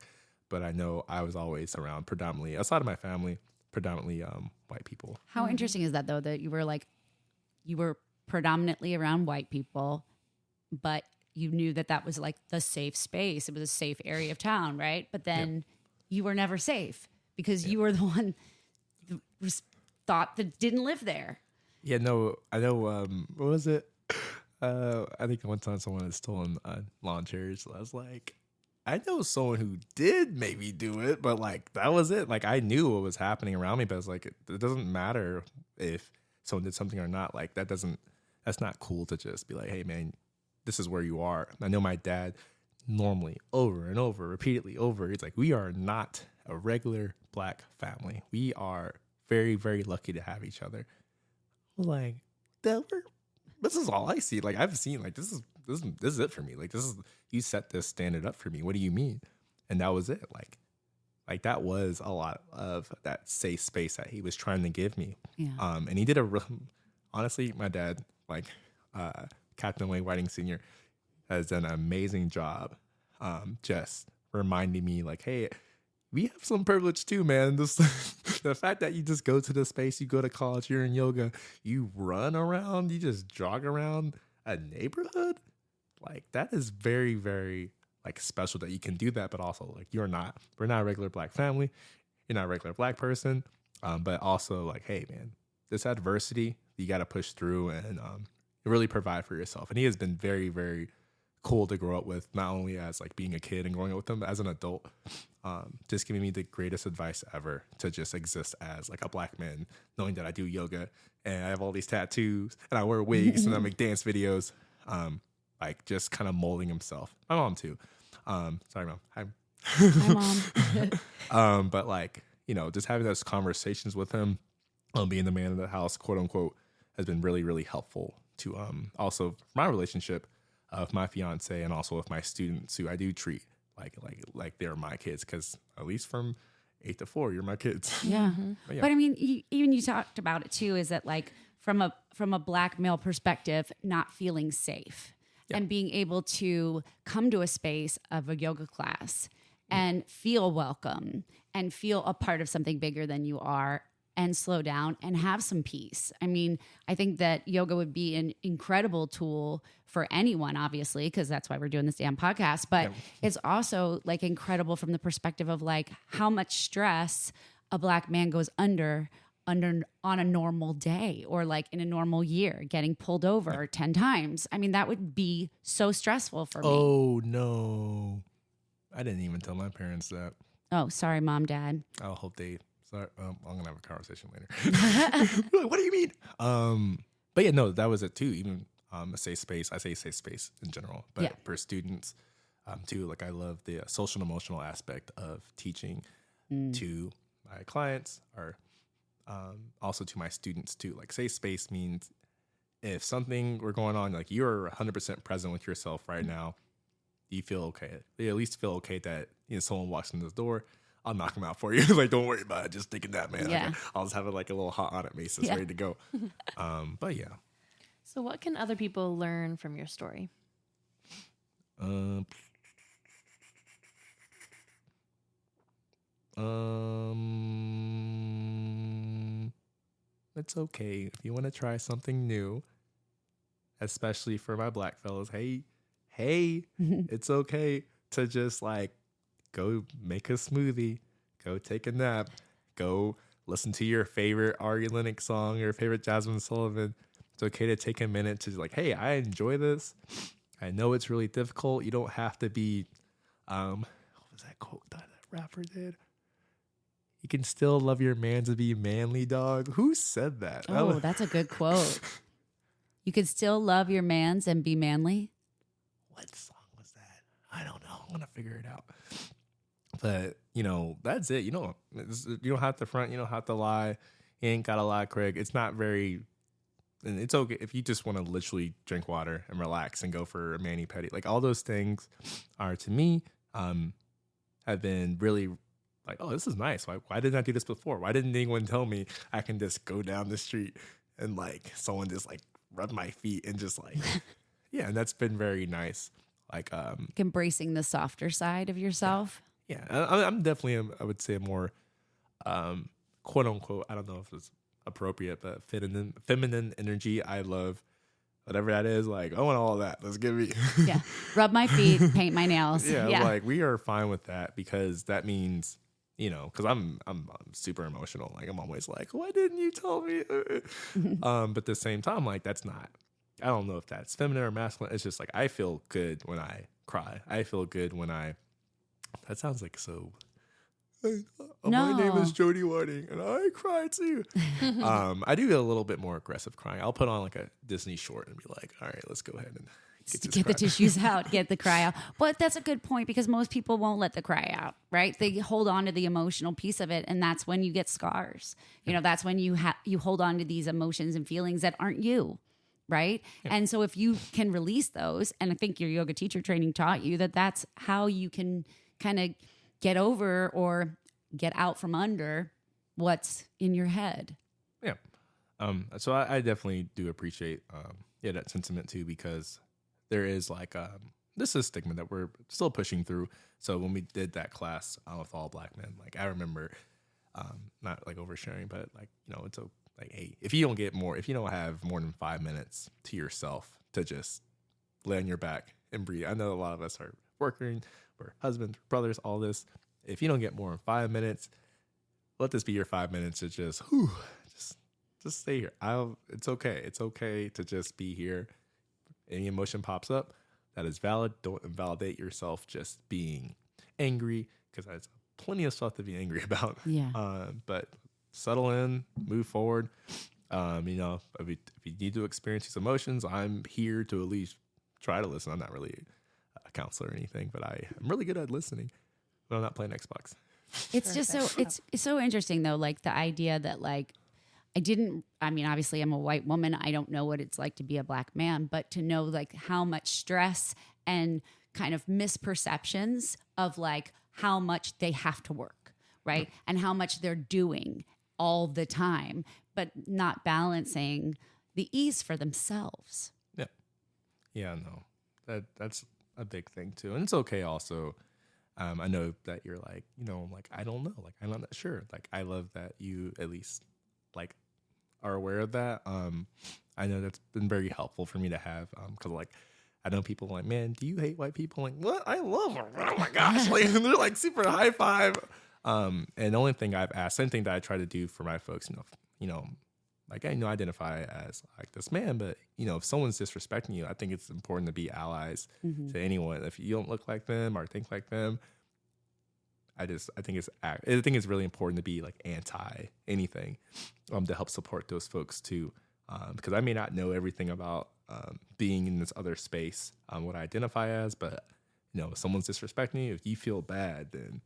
but I know I was always around predominantly, outside of my family, predominantly white people. How interesting is that though, that you were predominantly around white people, but you knew that was like the safe space. It was a safe area of town, right? But then you were never safe because you were the one that was thought that didn't live there. Yeah, no, I know. What was it? I think one time someone had stolen lawn chairs. So I was like, I know someone who did maybe do it, but like that was it. Like I knew what was happening around me, but it's like it doesn't matter if someone did something or not. Like that's not cool to just be like, hey man, this is where you are. I know my dad normally over and over, repeatedly over. It's like, we are not a regular black family. We are very, very lucky to have each other. I was like, this is all I see. Like I've seen, like this is it for me. Like you set this standard up for me. What do you mean? And that was it. Like that was a lot of that safe space that he was trying to give me. Yeah. And he did honestly, my dad, like Captain Wayne Whiting Sr. has done an amazing job just reminding me like, hey, we have some privilege too, man. The fact that you just go to the space, you go to college, you're in yoga, you run around, you just jog around a neighborhood, like that is very, very like special that you can do that. But also like we're not a regular black family, you're not a regular black person, but also like, hey man, this adversity you got to push through and really provide for yourself. And he has been very, very cool to grow up with, not only as like being a kid and growing up with him, but as an adult, just giving me the greatest advice ever to just exist as like a black man, knowing that I do yoga and I have all these tattoos and I wear wigs and I make dance videos, like just kind of molding himself. My mom too. Sorry, mom. Hi. Hi, Mom. But like, just having those conversations with him, being the man of the house, quote unquote, has been really, really helpful to also my relationship with my fiance and also with my students who I do treat like they're my kids, because at least from 8 to 4, you're my kids. Yeah. But I mean, you talked about it too, is that like from a black male perspective, not feeling safe and being able to come to a space of a yoga class and feel welcome and feel a part of something bigger than you are and slow down and have some peace. I mean, I think that yoga would be an incredible tool for anyone, obviously, because that's why we're doing this damn podcast. But it's also like incredible from the perspective of like how much stress a black man goes under on a normal day or like in a normal year, getting pulled over 10 times. I mean, that would be so stressful for me. Oh no. I didn't even tell my parents that. Oh, sorry, Mom, Dad. I hope they. Sorry, I'm gonna have a conversation later. Like, what do you mean? But yeah, no, that was it too. Even a safe space. I say safe space in general, but for students too. Like I love the social and emotional aspect of teaching to my clients, or also to my students too. Like safe space means if something were going on, like you're 100% present with yourself right now. You feel okay. You at least feel okay that someone walks in the door. I'll knock them out for you. Like, don't worry about it. Just thinking that, man. Yeah. I'll just have it like a little hot on it maces ready to go. But yeah. So what can other people learn from your story? It's okay if you want to try something new, especially for my black fellas. Hey, it's okay to just like go make a smoothie, go take a nap, go listen to your favorite Ari Lennox song, your favorite Jasmine Sullivan. It's okay to take a minute to like, hey, I enjoy this. I know it's really difficult. You don't have to be, what was that quote that rapper did? You can still love your man to be manly, dog. Who said that? Oh, that's a good quote. You could still love your mans and be manly. What song was that? I don't know. I'm gonna figure it out. But that's it. You don't have to front. You don't have to lie. You ain't gotta lie, Craig. It's not very. And it's okay if you just want to literally drink water and relax and go for a mani pedi. Like all those things are to me have been really like, oh, this is nice. Why didn't I do this before? Why didn't anyone tell me I can just go down the street and like someone just like rub my feet and just like yeah, and that's been very nice. Like embracing the softer side of yourself. Yeah, I'm definitely I would say a more quote unquote, I don't know if it's appropriate, but feminine energy. I love whatever that is. Like I want all of that. Let's give me yeah. Rub my feet, paint my nails. Yeah, like we are fine with that because that means because I'm super emotional. Like I'm always like, why didn't you tell me? But at the same time, like that's not. I don't know if that's feminine or masculine. It's just like I feel good when I cry. I feel good when I. That sounds like so. No. My name is Jody Whiting, and I cry too. I do get a little bit more aggressive crying. I'll put on like a Disney short and be like, "All right, let's go ahead and get the tissues out, get the cry out." But that's a good point because most people won't let the cry out, right? They hold on to the emotional piece of it, and that's when you get scars. That's when you hold on to these emotions and feelings that aren't you. Right. Yeah. And so if you can release those, and I think your yoga teacher training taught you that's how you can kind of get over or get out from under what's in your head. Yeah. So I definitely do appreciate that sentiment too, because there is like this is stigma that we're still pushing through. So when we did that class with all black men, like I remember not like oversharing, but like it's like, hey, if you don't have more than 5 minutes to yourself to just lay on your back and breathe. I know a lot of us are working, we're husbands, brothers, all this. If you don't get more than 5 minutes, let this be your 5 minutes to just stay here. It's okay. It's okay to just be here. Any emotion pops up, that is valid. Don't invalidate yourself just being angry, because there's plenty of stuff to be angry about. Yeah. But settle in, move forward. If you need to experience these emotions, I'm here to at least try to listen. I'm not really a counselor or anything, but I am really good at listening when I'm not playing Xbox. It's just it's so interesting though, like the idea that like obviously I'm a white woman. I don't know what it's like to be a black man, but to know like how much stress and kind of misperceptions of like how much they have to work, right? And how much they're doing all the time, but not balancing the ease for themselves. Yeah. Yeah, no. That's a big thing too. And it's okay also. I know that you're like, like, I don't know. Like, I'm not sure. Like, I love that you at least like are aware of that. I know that's been very helpful for me to have. Cause like, I know people like, man, do you hate white people? I'm like, what? I love them. Oh my gosh. Like, they're like super high five. And the only thing I've asked, same thing that I try to do for my folks, like I identify as like this man, but if someone's disrespecting you, I think it's important to be allies to anyone. If you don't look like them or think like them, I think it's really important to be like anti anything, to help support those folks too, because I may not know everything about being in this other space, what I identify as, but if someone's disrespecting you, if you feel bad, then.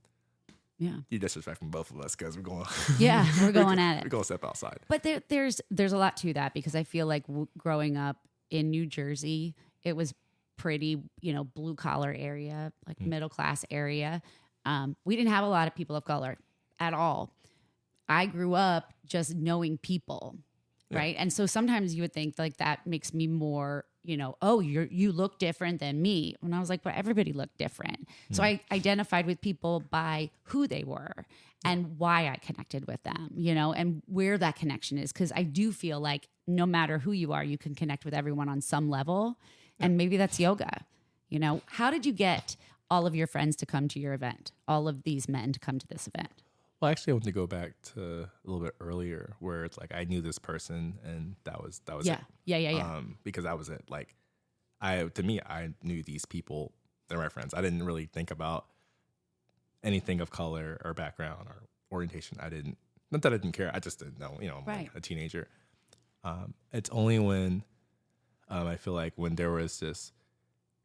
Yeah, you're disrespecting both of us because we're going. Yeah, we're going at it. We're going to step outside. But there's a lot to that, because I feel like growing up in New Jersey, it was pretty blue collar area, like middle class area. We didn't have a lot of people of color at all. I grew up just knowing people, right? And so sometimes you would think like that makes me more oh, you look different than me. And I was like, but everybody looked different. So I identified with people by who they were and why I connected with them, and where that connection is. Because I do feel like no matter who you are, you can connect with everyone on some level. And maybe that's yoga. How did you get all of your friends to come to your event, all of these men to come to this event? Well, actually, I want to go back to a little bit earlier where it's like I knew this person and that was Yeah. it. Yeah. Because that was it. Like I knew these people. They're my friends. I didn't really think about anything of color or background or orientation. Not that I didn't care. I just didn't know. I'm like a teenager. It's only when I feel like when there was this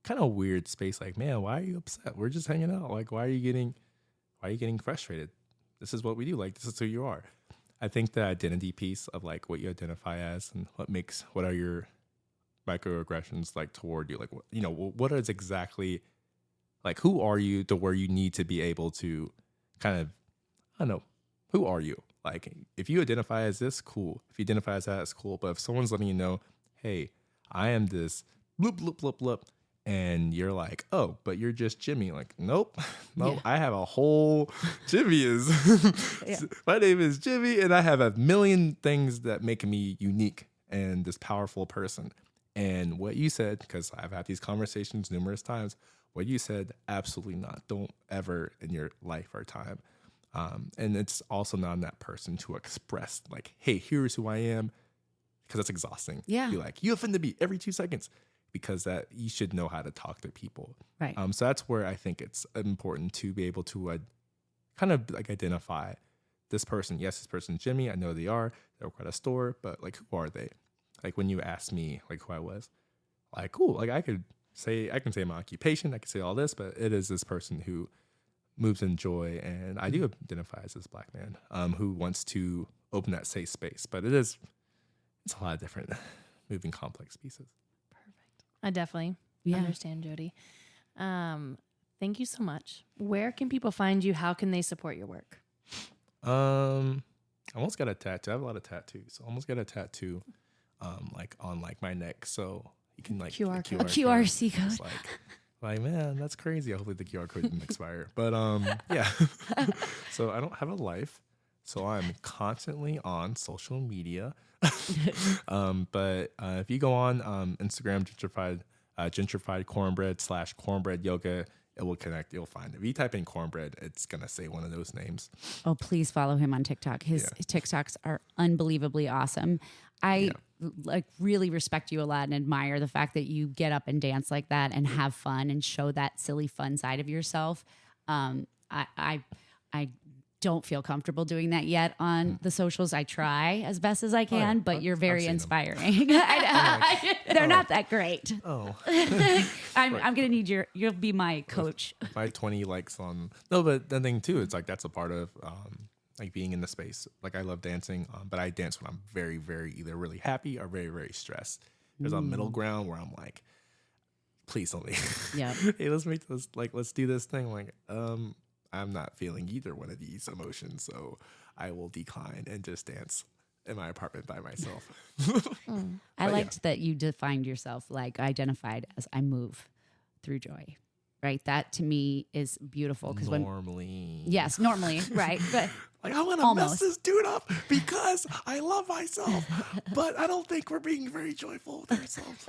kind of weird space, like, man, why are you upset? We're just hanging out. Like, why are you getting frustrated? This is what we do. Like, this is who you are. I think the identity piece of like what you identify as and what are your microaggressions like toward you? Like, what is exactly like, who are you to where you need to be able to kind of, I don't know, who are you? Like, if you identify as this, cool. If you identify as that, it's cool. But if someone's letting you know, hey, I am this bloop, bloop, bloop, bloop, and you're like, oh, but you're just Jimmy. Like, nope. Yeah. I have a whole Jimmy is. My name is Jimmy, and I have a million things that make me unique and this powerful person. And what you said, because I've had these conversations numerous times, what you said, absolutely not. Don't ever in your life or time. And it's also not on that person to express like, hey, here's who I am, because that's exhausting. Yeah. Be like, you offended me every 2 seconds. Because that you should know how to talk to people. Right. So that's where I think it's important to be able to kind of like identify this person. Yes, this person's Jimmy. I know they are. They work at a store, but like, who are they? Like when you asked me like who I was, like, cool. Like I can say my occupation. I can say all this, but it is this person who moves in joy. And I do identify as this Black man who wants to open that safe space. But it's a lot of different moving complex pieces. I definitely understand, Jody. Thank you so much. Where can people find you? How can they support your work? I almost got a tattoo. I have a lot of tattoos. I almost got a tattoo, like on like my neck. So you can like QRC code. Like, man, that's crazy. Hopefully the QR code didn't expire. But yeah. So I don't have a life. So I'm constantly on social media. But if you go on Instagram, gentrified cornbread / cornbread yoga, it will connect. You'll find it. If you type in cornbread, it's going to say one of those names. Oh, please follow him on TikTok. His TikToks are unbelievably awesome. I like really respect you a lot and admire the fact that you get up and dance like that and have fun and show that silly fun side of yourself. I don't feel comfortable doing that yet on the socials. I try as best as I can, but you're very inspiring. They're not that great. Oh, I'm going to need you'll be my coach. My 20 likes on, no, but the thing too, it's like, that's a part of, like being in the space. Like I love dancing, but I dance when I'm very, very either really happy or very, very stressed. There's a middle ground where I'm like, please don't leave. Yeah. Hey, let's do this thing. I'm like, I'm not feeling either one of these emotions, so I will decline and just dance in my apartment by myself. I liked that you defined yourself, like identified as I move through joy, right? That to me is beautiful. Because normally, right? But like I want to mess this dude up because I love myself, but I don't think we're being very joyful with ourselves.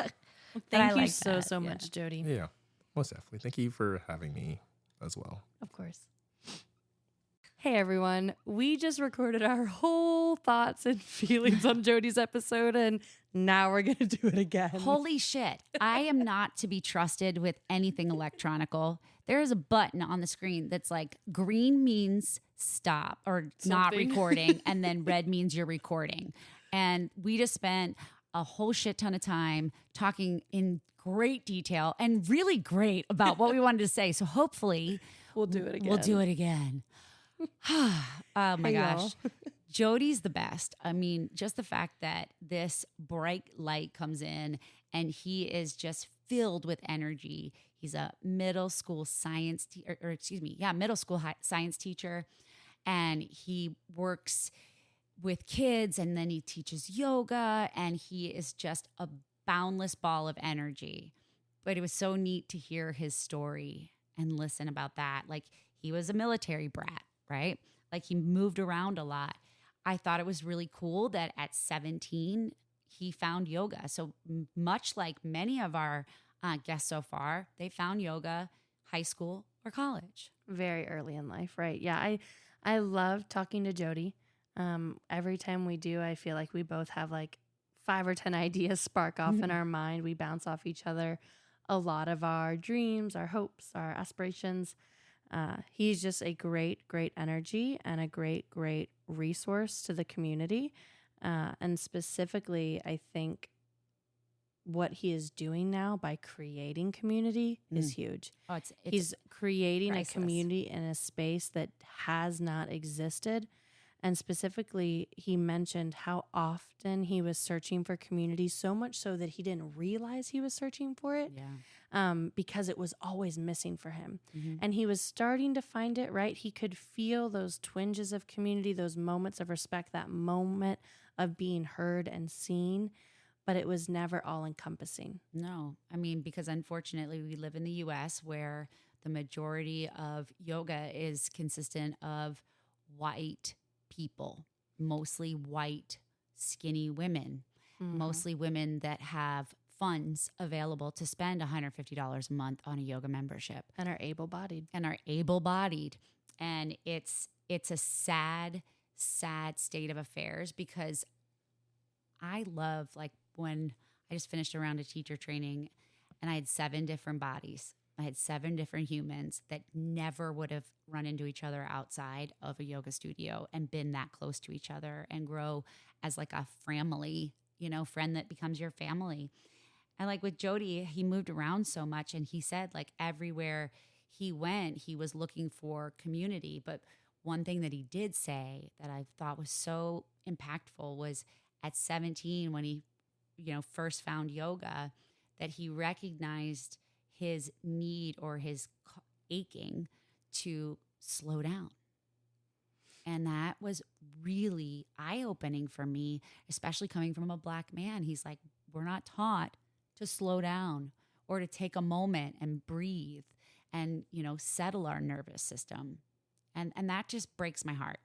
Thank you so much, Jody. Yeah, most definitely. Thank you for having me as well. Of course. Hey everyone, we just recorded our whole thoughts and feelings on Jody's episode, and now we're going to do it again. Holy shit. I am not to be trusted with anything electronical. There is a button on the screen that's like green means stop or not recording, and then red means you're recording. And we just spent a whole shit ton of time talking in great detail and really great about what we wanted to say. So hopefully we'll do it again. We'll do it again. Oh my gosh. Jody's the best. I mean, just the fact that this bright light comes in and he is just filled with energy. He's a middle school science science teacher, and he works with kids, and then he teaches yoga, and he is just a boundless ball of energy. But it was so neat to hear his story and listen about that. Like, he was a military brat, right? Like, he moved around a lot. I thought it was really cool that at 17, he found yoga. So much like many of our guests so far, they found yoga high school or college. Very early in life, right? Yeah, I love talking to Jody. Every time we do, I feel like we both have like 5 or 10 ideas spark off in our mind. We bounce off each other a lot of our dreams, our hopes, our aspirations. He's just a great, great energy and a great, great resource to the community. And specifically, I think what he is doing now by creating community is huge. Oh, it's He's creating priceless. a community in a space that has not existed. And specifically, he mentioned how often he was searching for community, so much so that he didn't realize he was searching for it. Because it was always missing for him. And he was starting to find it, right? He could feel those twinges of community, those moments of respect, that moment of being heard and seen, but it was never all encompassing. No, I mean, because unfortunately we live in the US where the majority of yoga is consistent of white people, mostly white, skinny women, mostly women that have funds available to spend $150 a month on a yoga membership And are able-bodied. And it's a sad state of affairs, because I love, like, when I just finished a round of teacher training and I had 7 different bodies. I had 7 different humans that never would have run into each other outside of a yoga studio and been that close to each other and grow as like a family, friend that becomes your family. And like with Jody, he moved around so much, and he said like everywhere he went, he was looking for community. But one thing that he did say that I thought was so impactful was at 17, when he, first found yoga, that he recognized his need or his aching to slow down. And that was really eye-opening for me, especially coming from a Black man. He's like, we're not taught to slow down or to take a moment and breathe and, settle our nervous system. And that just breaks my heart.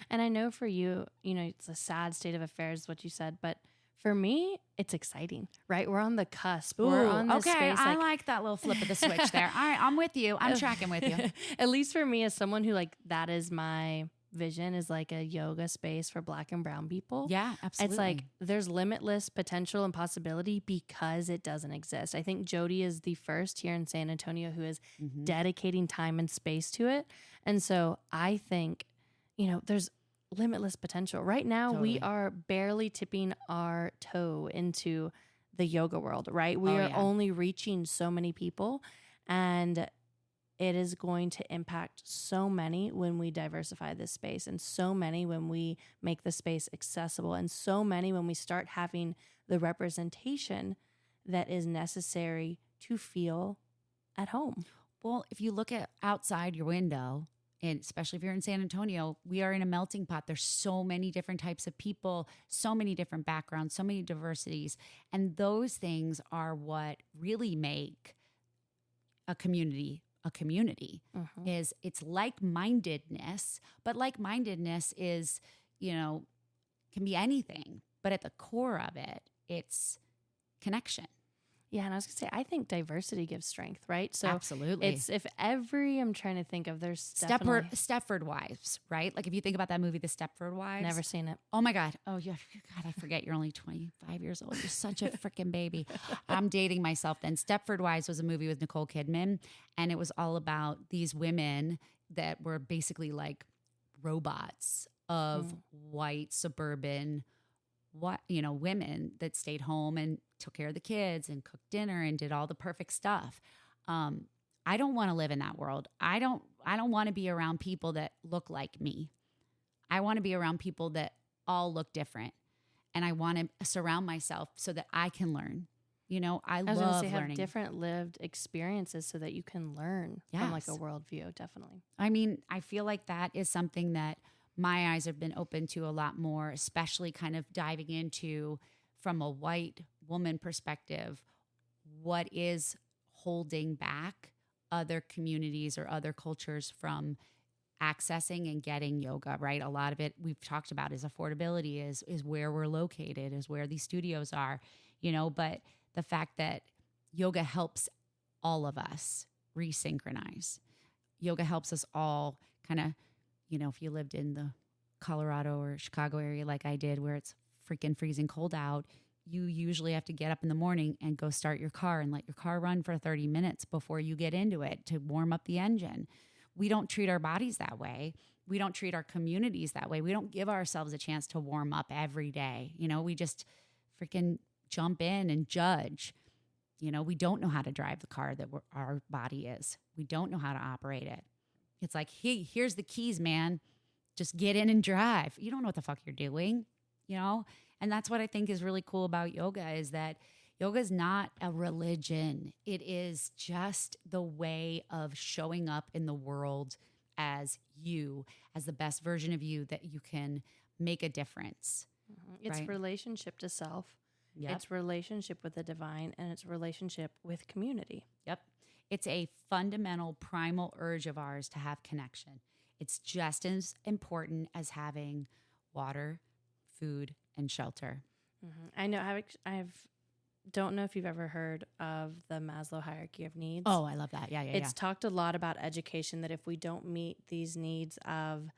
And I know for you, it's a sad state of affairs, what you said, but for me, it's exciting, right? We're on the cusp. We're on this space. I like that little flip of the switch there. All right, I'm with you. I'm tracking with you. At least for me, as someone who that is my vision, is like a yoga space for Black and brown people. Yeah, absolutely. It's like there's limitless potential and possibility because it doesn't exist. I think Jody is the first here in San Antonio who is dedicating time and space to it. And so I think, there's limitless potential. Right now, we are barely tipping our toe into the yoga world, right? We are only reaching so many people, and it is going to impact so many when we diversify this space, and so many when we make the space accessible, and so many when we start having the representation that is necessary to feel at home. Well, if you look at outside your window, and especially if you're in San Antonio, we are in a melting pot. There's so many different types of people, so many different backgrounds, so many diversities. And those things are what really make a community a community. Is it's like-mindedness, but like-mindedness is, can be anything. But at the core of it, it's connection. Yeah, and I was going to say, I think diversity gives strength, right? So absolutely. I'm trying to think of, there's Stepford Wives, right? Like if you think about that movie, The Stepford Wives. Never seen it. Oh my God. Oh yeah. God, I forget you're only 25 years old. You're such a freaking baby. I'm dating myself then. Stepford Wives was a movie with Nicole Kidman, and it was all about these women that were basically like robots of white suburban women that stayed home and took care of the kids and cooked dinner and did all the perfect stuff. I don't want to live in that world. I don't want to be around people that look like me. I want to be around people that all look different. And I want to surround myself so that I can learn. I was love gonna say, learning. have different lived experiences so that you can learn from like a worldview, definitely. I mean, I feel like that is something that my eyes have been open to a lot more, especially kind of diving into from a white woman perspective, what is holding back other communities or other cultures from accessing and getting yoga, right? A lot of it we've talked about is affordability, is where we're located, is where these studios are, but the fact that yoga helps all of us resynchronize. Yoga helps us all kind of, if you lived in the Colorado or Chicago area like I did, where it's freaking freezing cold out, you usually have to get up in the morning and go start your car and let your car run for 30 minutes before you get into it to warm up the engine. We don't treat our bodies that way. We don't treat our communities that way. We don't give ourselves a chance to warm up every day. We just freaking jump in and judge. We don't know how to drive the car that our body is. We don't know how to operate it. It's like, hey, here's the keys, man. Just get in and drive. You don't know what the fuck you're doing, And that's what I think is really cool about yoga, is that yoga is not a religion. It is just the way of showing up in the world as you, as the best version of you that you can make a difference. It's right? relationship to self. Yep. It's relationship with the divine, and it's relationship with community. Yep. It's a fundamental primal urge of ours to have connection. It's just as important as having water, food, and shelter. Mm-hmm. I know. I've don't know if you've ever heard of the Maslow hierarchy of needs. Oh, I love that. Yeah. It's talked a lot about education, that if we don't meet these needs of,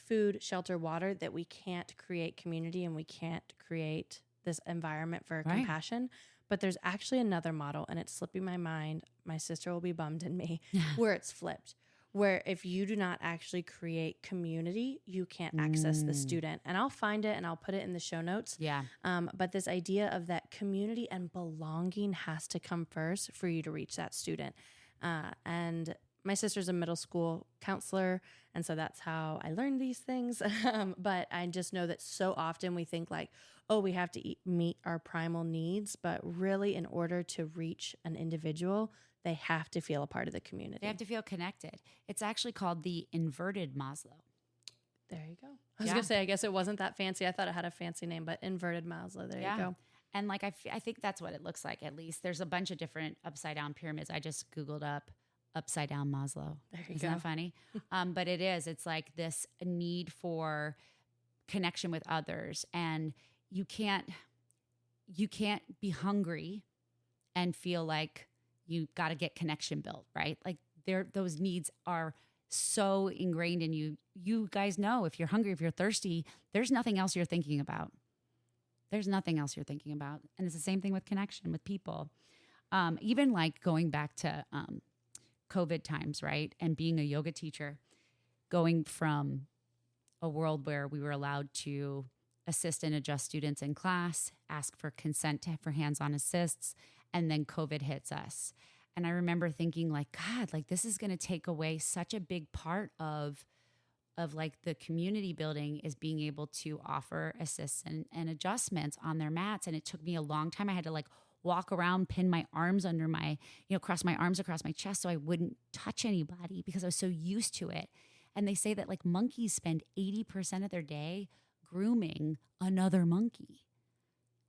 food, shelter, water, that we can't create community and we can't create this environment for compassion. But there's actually another model, and it's slipping my mind. My sister will be bummed in me, where it's flipped. Where if you do not actually create community, you can't access the student. And I'll find it and I'll put it in the show notes. Yeah. But this idea of that community and belonging has to come first for you to reach that student. And my sister's a middle school counselor, and so that's how I learned these things. But I just know that so often we think like, oh, we have to meet our primal needs. But really, in order to reach an individual, they have to feel a part of the community. They have to feel connected. It's actually called the inverted Maslow. There you go. I was going to say, I guess it wasn't that fancy. I thought it had a fancy name, but inverted Maslow. There you go. And like, I think that's what it looks like, at least. There's a bunch of different upside down pyramids. I just Googled up upside down Maslow. There you Isn't go. that funny? But it is. It's like this need for connection with others. And you can't be hungry and feel like you got to get connection built, right? Like those needs are so ingrained in you. You guys know, if you're hungry, if you're thirsty, there's nothing else you're thinking about. There's nothing else you're thinking about. And it's the same thing with connection with people. Even like going back to COVID times, right? And being a yoga teacher, going from a world where we were allowed to assist and adjust students in class, ask for consent for hands-on assists, and then COVID hits us. And I remember thinking like, God, like this is going to take away such a big part of like the community building, is being able to offer assists and adjustments on their mats. And it took me a long time. I had to like walk around, pin my arms under my, cross my arms across my chest so I wouldn't touch anybody because I was so used to it. And they say that like monkeys spend 80% of their day grooming another monkey.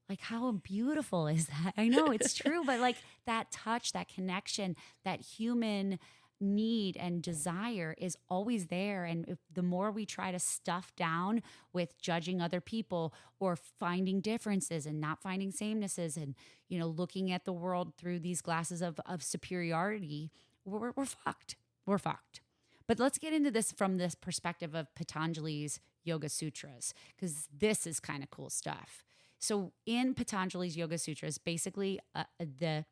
Like, how beautiful is that? I know it's true, but like that touch, that connection, that human need and desire is always there. And the more we try to stuff down with judging other people or finding differences and not finding samenesses and, looking at the world through these glasses of superiority, we're fucked. We're fucked. But let's get into this from this perspective of Patanjali's Yoga Sutras, because this is kind of cool stuff. So in Patanjali's Yoga Sutras, basically the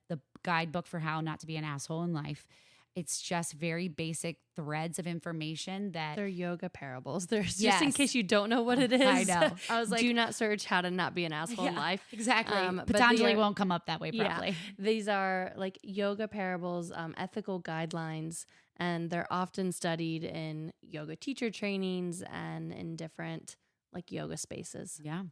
guidebook for how not to be an asshole in life, it's just very basic threads of information that they're yoga parables. There's just in case you don't know what it is. I know. I was like, do not search how to not be an asshole in life. Exactly. Patanjali won't come up that way probably. Yeah, these are like yoga parables, ethical guidelines, and they're often studied in yoga teacher trainings and in different like yoga spaces. Yeah.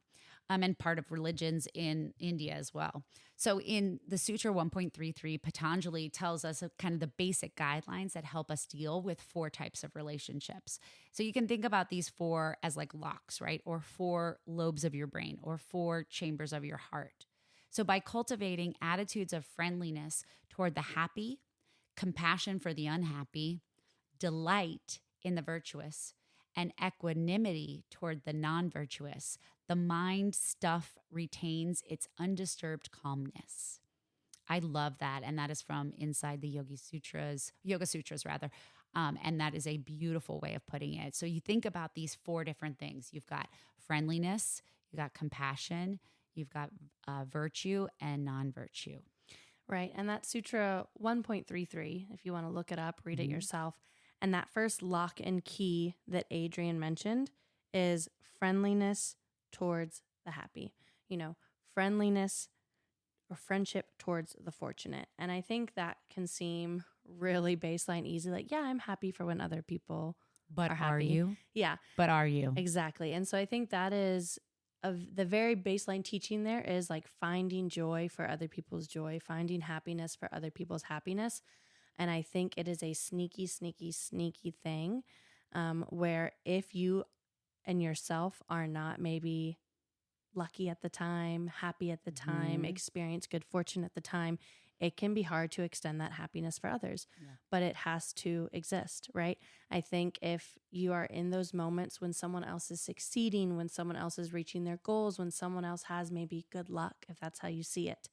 And part of religions in India as well. So in the Sutra 1.33, Patanjali tells us kind of the basic guidelines that help us deal with 4 types of relationships. So you can think about these 4 as like locks, right? Or 4 lobes of your brain or 4 chambers of your heart. So by cultivating attitudes of friendliness toward the happy, compassion for the unhappy, delight in the virtuous, and equanimity toward the non-virtuous, the mind stuff retains its undisturbed calmness. I love that. And that is from inside the Yoga Sutras rather. And that is a beautiful way of putting it. So you think about these 4 different things. You've got friendliness, you've got compassion, you've got virtue and non-virtue. Right. And that's Sutra 1.33. If you want to look it up, read it yourself. And that first lock and key that Adrian mentioned is friendliness towards the happy. Friendliness or friendship towards the fortunate. And I think that can seem really baseline easy. Like, yeah, I'm happy for when other people But are happy. are you? Yeah, But are you? exactly. And so I think that is of the very baseline teaching there is like finding joy for other people's joy, finding happiness for other people's happiness. And I think it is a sneaky, sneaky, sneaky thing where if you and yourself are not maybe lucky at the time, happy at the time, experience good fortune at the time, it can be hard to extend that happiness for others. Yeah. But it has to exist, right? I think if you are in those moments when someone else is succeeding, when someone else is reaching their goals, when someone else has maybe good luck, if that's how you see it,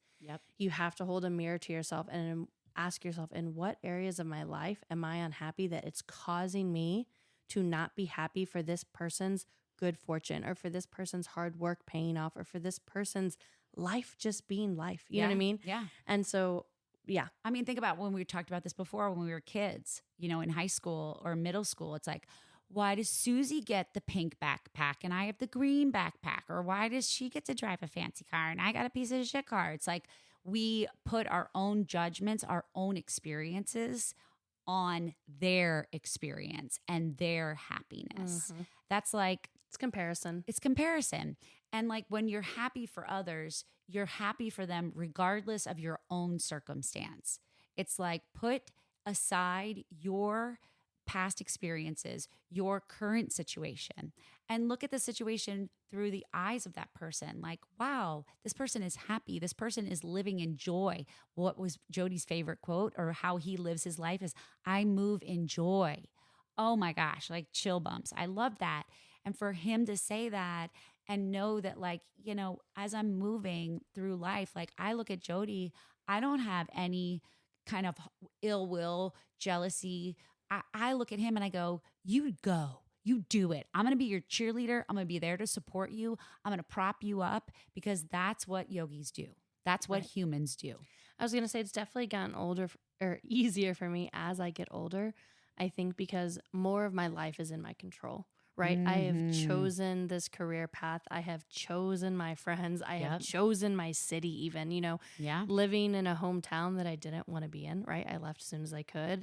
you have to hold a mirror to yourself and ask yourself, in what areas of my life am I unhappy that it's causing me to not be happy for this person's good fortune or for this person's hard work paying off or for this person's life just being life. You know what I mean? Yeah. And so, yeah. I mean, think about when we talked about this before when we were kids, in high school or middle school. It's like, why does Susie get the pink backpack and I have the green backpack? Or why does she get to drive a fancy car and I got a piece of shit car? It's like we put our own judgments, our own experiences on their experience and their happiness. That's like, it's comparison. It's comparison. And like when you're happy for others, you're happy for them regardless of your own circumstance. It's like put aside your past experiences, your current situation, and look at the situation through the eyes of that person. Like, wow, this person is happy. This person is living in joy. What was Jody's favorite quote or how he lives his life is, I move in joy. Oh my gosh, like chill bumps. I love that. And for him to say that and know that, like, as I'm moving through life, like I look at Jody, I don't have any kind of ill will, jealousy. I look at him and I go, you go, you do it. I'm going to be your cheerleader. I'm going to be there to support you. I'm going to prop you up because that's what yogis do. That's what humans do. I was going to say it's definitely gotten older or easier for me as I get older. I think because more of my life is in my control. Right. I have chosen this career path. I have chosen my friends. I have chosen my city even, living in a hometown that I didn't want to be in. Right. I left as soon as I could,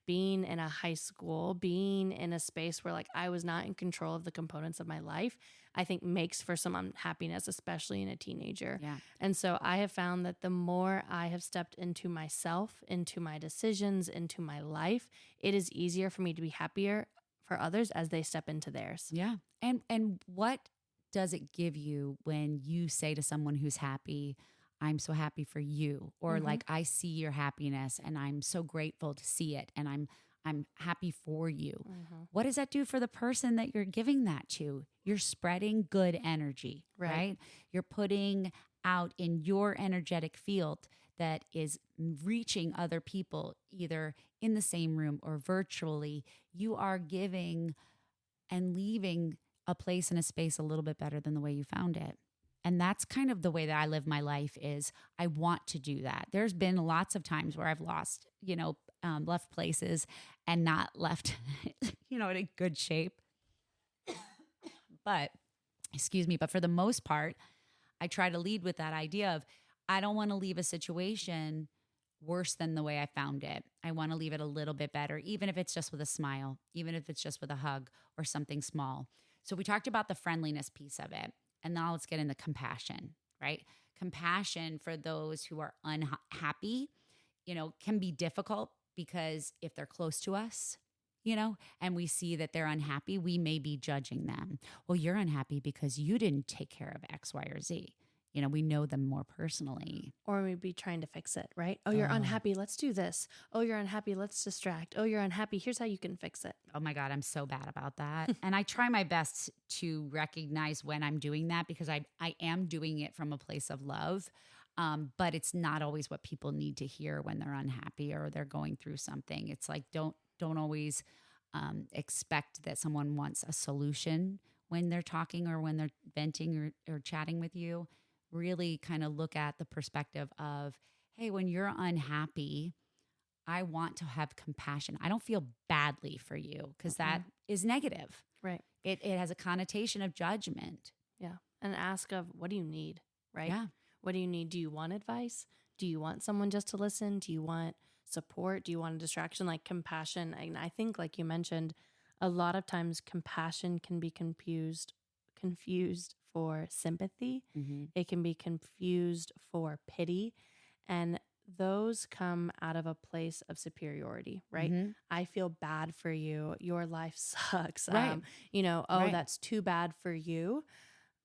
being in a high school, being in a space where like I was not in control of the components of my life, I think makes for some unhappiness, especially in a teenager. Yeah. And so I have found that the more I have stepped into myself, into my decisions, into my life, it is easier for me to be happier for others as they step into theirs. Yeah. And what does it give you when you say to someone who's happy, I'm so happy for you, or like, I see your happiness and I'm so grateful to see it. And I'm happy for you. What does that do for the person that you're giving that to? You're spreading good energy, right? You're putting out in your energetic field that is reaching other people either in the same room or virtually. You are giving and leaving a place and a space a little bit better than the way you found it. And that's kind of the way that I live my life is I want to do that. There's been lots of times where I've lost, left places and not left, in a good shape. But for the most part, I try to lead with that idea of I don't want to leave a situation worse than the way I found it. I want to leave it a little bit better, even if it's just with a smile, even if it's just with a hug or something small. So we talked about the friendliness piece of it. And now let's get into compassion, right? Compassion for those who are unhappy, can be difficult because if they're close to us, and we see that they're unhappy, we may be judging them. Well, you're unhappy because you didn't take care of X, Y, or Z. we know them more personally. Or maybe trying to fix it, right? Oh, you're unhappy. Let's do this. Oh, you're unhappy. Let's distract. Oh, you're unhappy. Here's how you can fix it. Oh my God, I'm so bad about that. And I try my best to recognize when I'm doing that, because I am doing it from a place of love. But it's not always what people need to hear when they're unhappy or they're going through something. It's like, don't always expect that someone wants a solution when they're talking or when they're venting or chatting with you. Really kind of look at the perspective of, hey, when you're unhappy, I want to have compassion. I don't feel badly for you, because that is negative. Right. It has a connotation of judgment. Yeah. And ask of, what do you need? Right. Yeah. What do you need? Do you want advice? Do you want someone just to listen? Do you want support? Do you want a distraction? Like compassion. And I think, like you mentioned, a lot of times compassion can be confused for sympathy. Mm-hmm. It can be confused for pity. And those come out of a place of superiority, right? Mm-hmm. I feel bad for you. Your life sucks. Right. Right. That's too bad for you.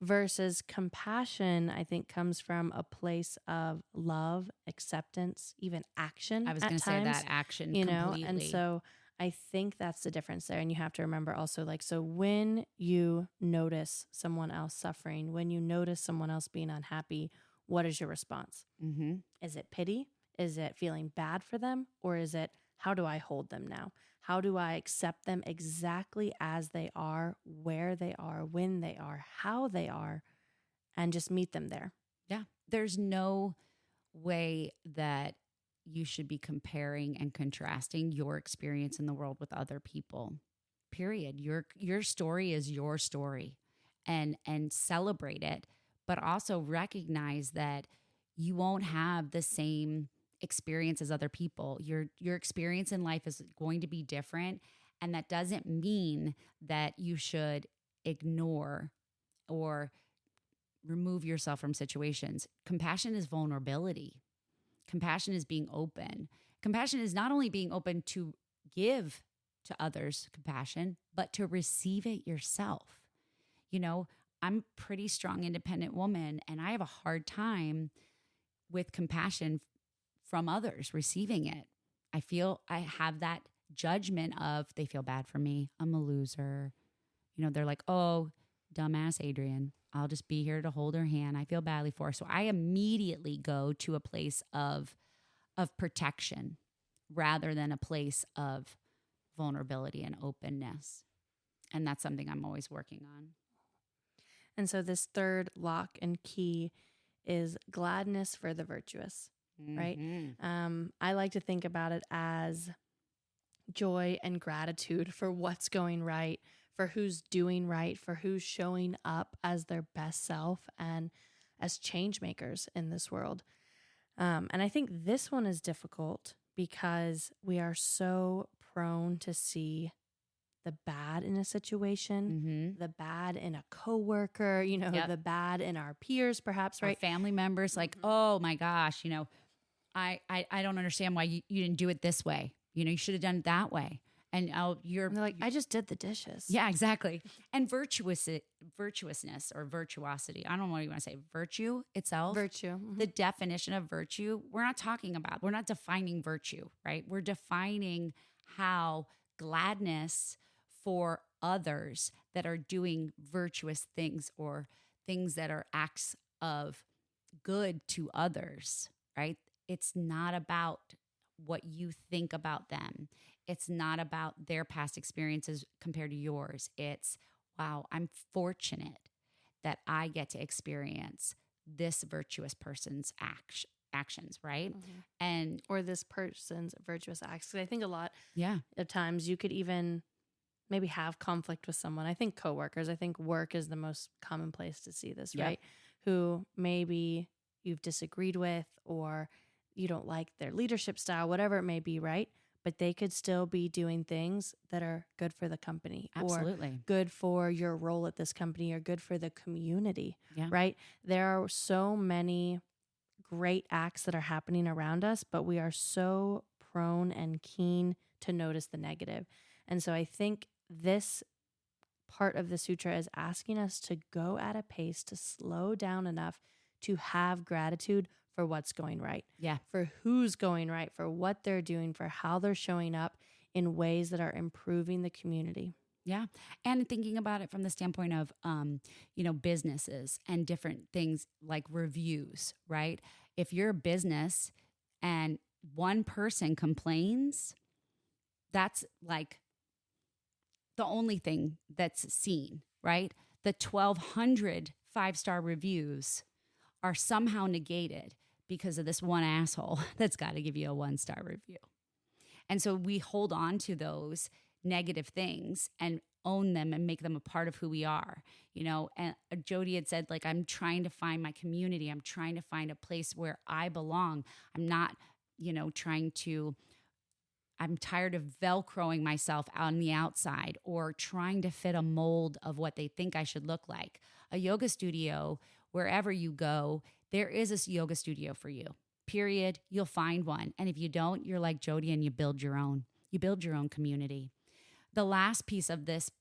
Versus compassion, I think, comes from a place of love, acceptance, even action. I was going to say that action, completely. And so I think that's the difference there. And you have to remember also, like, so when you notice someone else suffering, when you notice someone else being unhappy, what is your response? Mm-hmm. Is it pity? Is it feeling bad for them? Or is it, how do I hold them now? How do I accept them exactly as they are, where they are, when they are, how they are, and just meet them there? Yeah. There's no way that you should be comparing and contrasting your experience in the world with other people. Period. Your story is your story, and celebrate it, but also recognize that you won't have the same experience as other people. Your experience in life is going to be different, and that doesn't mean that you should ignore or remove yourself from situations. Compassion is vulnerability. Compassion is being open. Compassion is not only being open to give to others compassion, but to receive it yourself. I'm a pretty strong, independent woman, and I have a hard time with compassion from others, receiving it. I feel I have that judgment of, they feel bad for me. I'm a loser. They're like, oh, dumbass Adrian. I'll just be here to hold her hand. I feel badly for her. So I immediately go to a place of protection rather than a place of vulnerability and openness. And that's something I'm always working on. And so this third lock and key is gladness for the virtuous, right? I like to think about it as joy and gratitude for what's going right, for who's doing right, for who's showing up as their best self and as change makers in this world. And I think this one is difficult because we are so prone to see the bad in a situation, the bad in a coworker, the bad in our peers, perhaps, right? Our family members, like, oh my gosh, I don't understand why you didn't do it this way. You should have done it that way. And they're like, I just did the dishes. Yeah, exactly. And virtuousness or virtuosity. I don't know what you want to say. Virtue itself. Virtue. Mm-hmm. The definition of virtue, we're not defining virtue, right? We're defining how gladness for others that are doing virtuous things or things that are acts of good to others, right? It's not about what you think about them. It's not about their past experiences compared to yours. It's, wow, I'm fortunate that I get to experience this virtuous person's actions, right? Mm-hmm. Or this person's virtuous acts. 'Cause I think a lot of times you could even maybe have conflict with someone. I think coworkers, I think work is the most common place to see this, right? Who maybe you've disagreed with or you don't like their leadership style, whatever it may be, right? But they could still be doing things that are good for the company. Absolutely. Or good for your role at this company or good for the community, Yeah. right? There are so many great acts that are happening around us, but we are so prone and keen to notice the negative. And so I think this part of the sutra is asking us to go at a pace, to slow down enough to have gratitude for what's going right, Yeah. for who's going right, for what they're doing, for how they're showing up in ways that are improving the community. Yeah. And thinking about it from the standpoint of, businesses and different things like reviews, right? If you're a business and one person complains, that's like the only thing that's seen, right? The 1,200 5-star reviews are somehow negated because of this one asshole that's got to give you a 1-star review. And so we hold on to those negative things and own them and make them a part of who we are, and Jody had said, like, I'm trying to find my community. I'm trying to find a place where I belong. I'm not, I'm tired of Velcroing myself on the outside or trying to fit a mold of what they think I should look like. A yoga studio, wherever you go, there is a yoga studio for you. Period. You'll find one. And if you don't, you're like Jody and you build your own. You build your own community. The last piece of this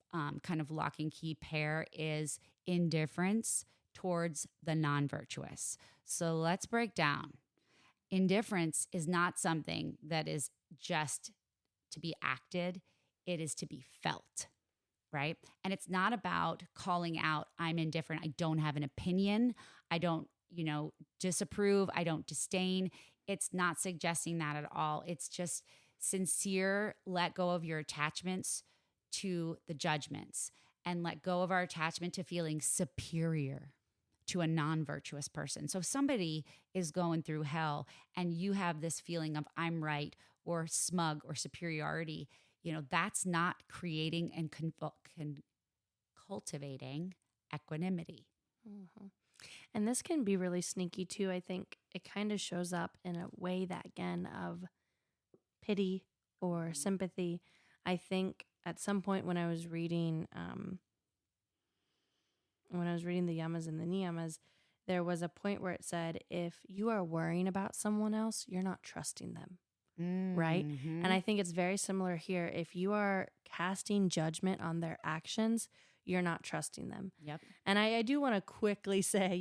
kind of lock and key pair is indifference towards the non-virtuous. So let's break down. Indifference is not something that is just to be acted. It is to be felt, right? And it's not about calling out, I'm indifferent. I don't have an opinion. I don't, disapprove. I don't disdain. It's not suggesting that at all. It's just sincere, let go of your attachments to the judgments and let go of our attachment to feeling superior to a non-virtuous person. So if somebody is going through hell and you have this feeling of I'm right or smug or superiority, that's not creating and cultivating equanimity. Mm-hmm. And this can be really sneaky too. I think it kind of shows up in a way that, again, of pity or sympathy. I think at some point when I was reading the yamas and the niyamas, there was a point where it said, if you are worrying about someone else, you're not trusting them. Right? And I think it's very similar here. If you are casting judgment on their actions, you're not trusting them. Yep. And I do want to quickly say,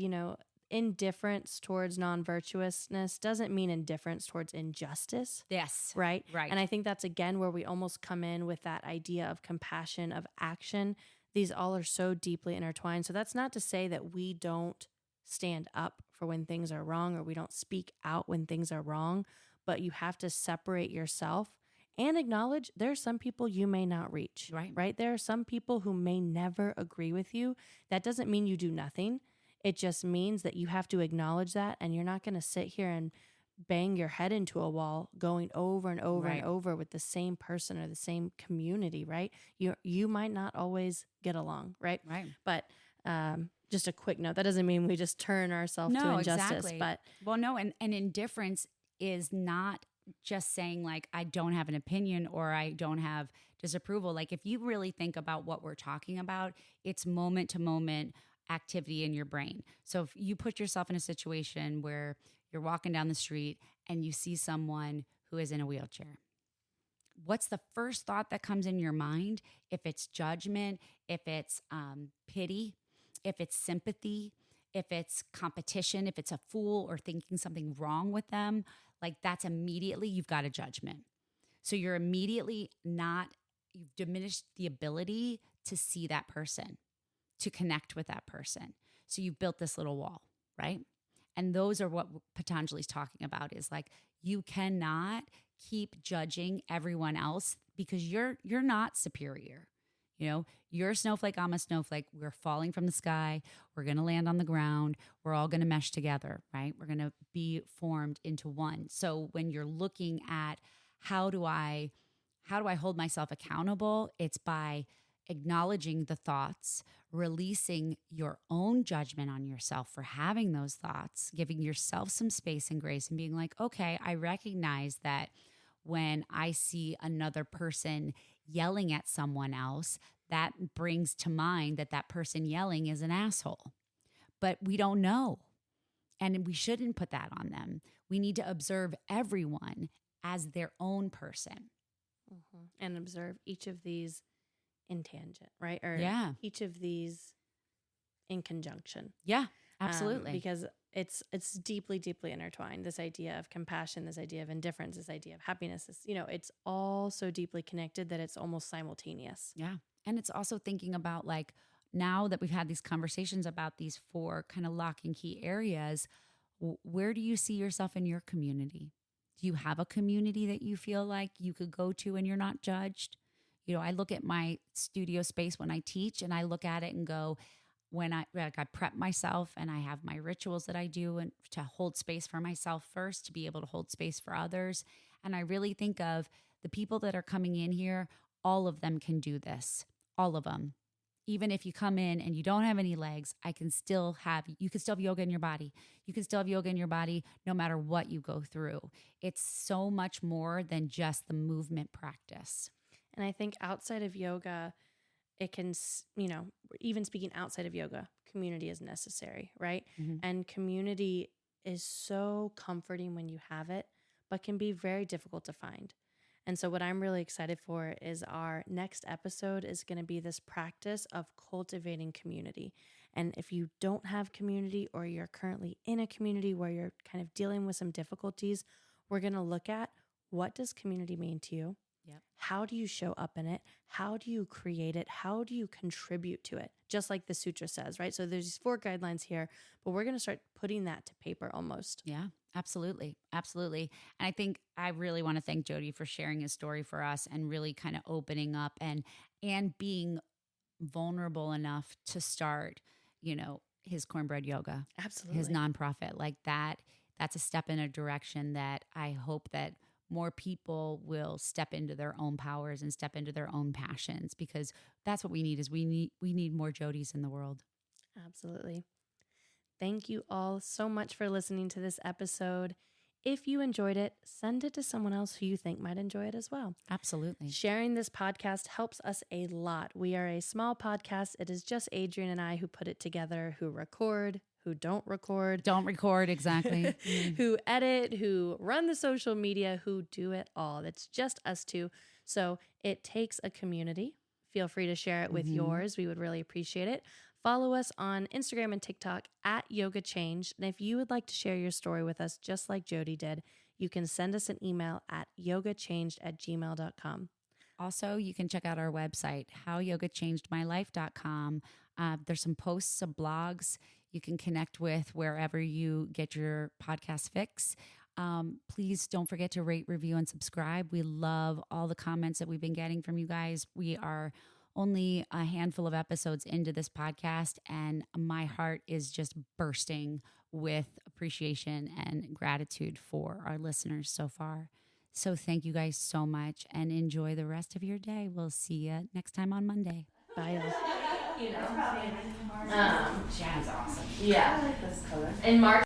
indifference towards non-virtuousness doesn't mean indifference towards injustice. Yes. Right? Right. And I think that's, again, where we almost come in with that idea of compassion, of action. These all are so deeply intertwined. So that's not to say that we don't stand up for when things are wrong or we don't speak out when things are wrong, but you have to separate yourself and acknowledge there are some people you may not reach, right? There are some people who may never agree with you. That doesn't mean you do nothing. It just means that you have to acknowledge that, and you're not going to sit here and bang your head into a wall going over and over and over with the same person or the same community, right? You might not always get along, right? Right. But just a quick note, that doesn't mean we just turn ourselves to injustice. Exactly. But and indifference is not just saying like, I don't have an opinion or I don't have disapproval. Like if you really think about what we're talking about, it's moment to moment activity in your brain. So if you put yourself in a situation where you're walking down the street and you see someone who is in a wheelchair, what's the first thought that comes in your mind? If it's judgment, if it's pity, if it's sympathy, if it's competition, if it's a fool or thinking something wrong with them, like that's immediately you've got a judgment. So you're immediately you've diminished the ability to see that person, to connect with that person. So you've built this little wall, right? And those are what Patanjali's talking about, is like, you cannot keep judging everyone else because you're not superior. You're a snowflake, I'm a snowflake. We're falling from the sky. We're going to land on the ground. We're all going to mesh together, right? We're going to be formed into one. So when you're looking at how do I hold myself accountable, it's by acknowledging the thoughts, releasing your own judgment on yourself for having those thoughts, giving yourself some space and grace and being like, okay, I recognize that when I see another person yelling at someone else, that brings to mind that person yelling is an asshole. But we don't know. And we shouldn't put that on them. We need to observe everyone as their own person. Mm-hmm. And observe each of these in tangent, right? Or each of these in conjunction. Yeah, absolutely. Because it's deeply, deeply intertwined. This idea of compassion, this idea of indifference, this idea of happiness, it's all so deeply connected that it's almost simultaneous. Yeah. And it's also thinking about like now that we've had these conversations about these 4 kind of lock and key areas, where do you see yourself in your community? Do you have a community that you feel like you could go to and you're not judged? I look at my studio space when I teach and I look at it and go, when I prep myself and I have my rituals that I do and to hold space for myself first, to be able to hold space for others. And I really think of the people that are coming in here, all of them can do this, all of them. Even if you come in and you don't have any legs, you can still have yoga in your body. You can still have yoga in your body no matter what you go through. It's so much more than just the movement practice. And I think outside of yoga, it can, even speaking outside of yoga, community is necessary, right? Mm-hmm. And community is so comforting when you have it, but can be very difficult to find. And so what I'm really excited for is our next episode is going to be this practice of cultivating community. And if you don't have community or you're currently in a community where you're kind of dealing with some difficulties, we're going to look at what does community mean to you? Yep. How do you show up in it? How do you create it? How do you contribute to it? Just like the sutra says, right? So there's these 4 guidelines here, but we're going to start putting that to paper almost. Yeah, absolutely. Absolutely. And I think I really want to thank Jody for sharing his story for us and really kind of opening up and being vulnerable enough to start, his Cornbread Yoga. Absolutely. His nonprofit like that. That's a step in a direction that I hope that more people will step into their own powers and step into their own passions, because that's what we need we need more Jodys in the world. Absolutely. Thank you all so much for listening to this episode. If you enjoyed it, send it to someone else who you think might enjoy it as well. Absolutely. Sharing this podcast helps us a lot. We are a small podcast. It is just Adrian and I who put it together, who record, who don't record. Don't record, exactly. Who edit, who run the social media, who do it all. It's just us two. So it takes a community. Feel free to share it with yours. We would really appreciate it. Follow us on Instagram and TikTok at Yoga Change. And if you would like to share your story with us, just like Jody did, you can send us an email at yogachanged@gmail.com. Also, you can check out our website, howyogachangedmylife.com. There's some posts, some blogs you can connect with wherever you get your podcast fix. Please don't forget to rate, review, and subscribe. We love all the comments that we've been getting from you guys. We are only a handful of episodes into this podcast, and my heart is just bursting with appreciation and gratitude for our listeners so far. So thank you guys so much, and enjoy the rest of your day. We'll see you next time on Monday. Bye, y'all. Shannon's awesome. Yeah. I like this color. In March.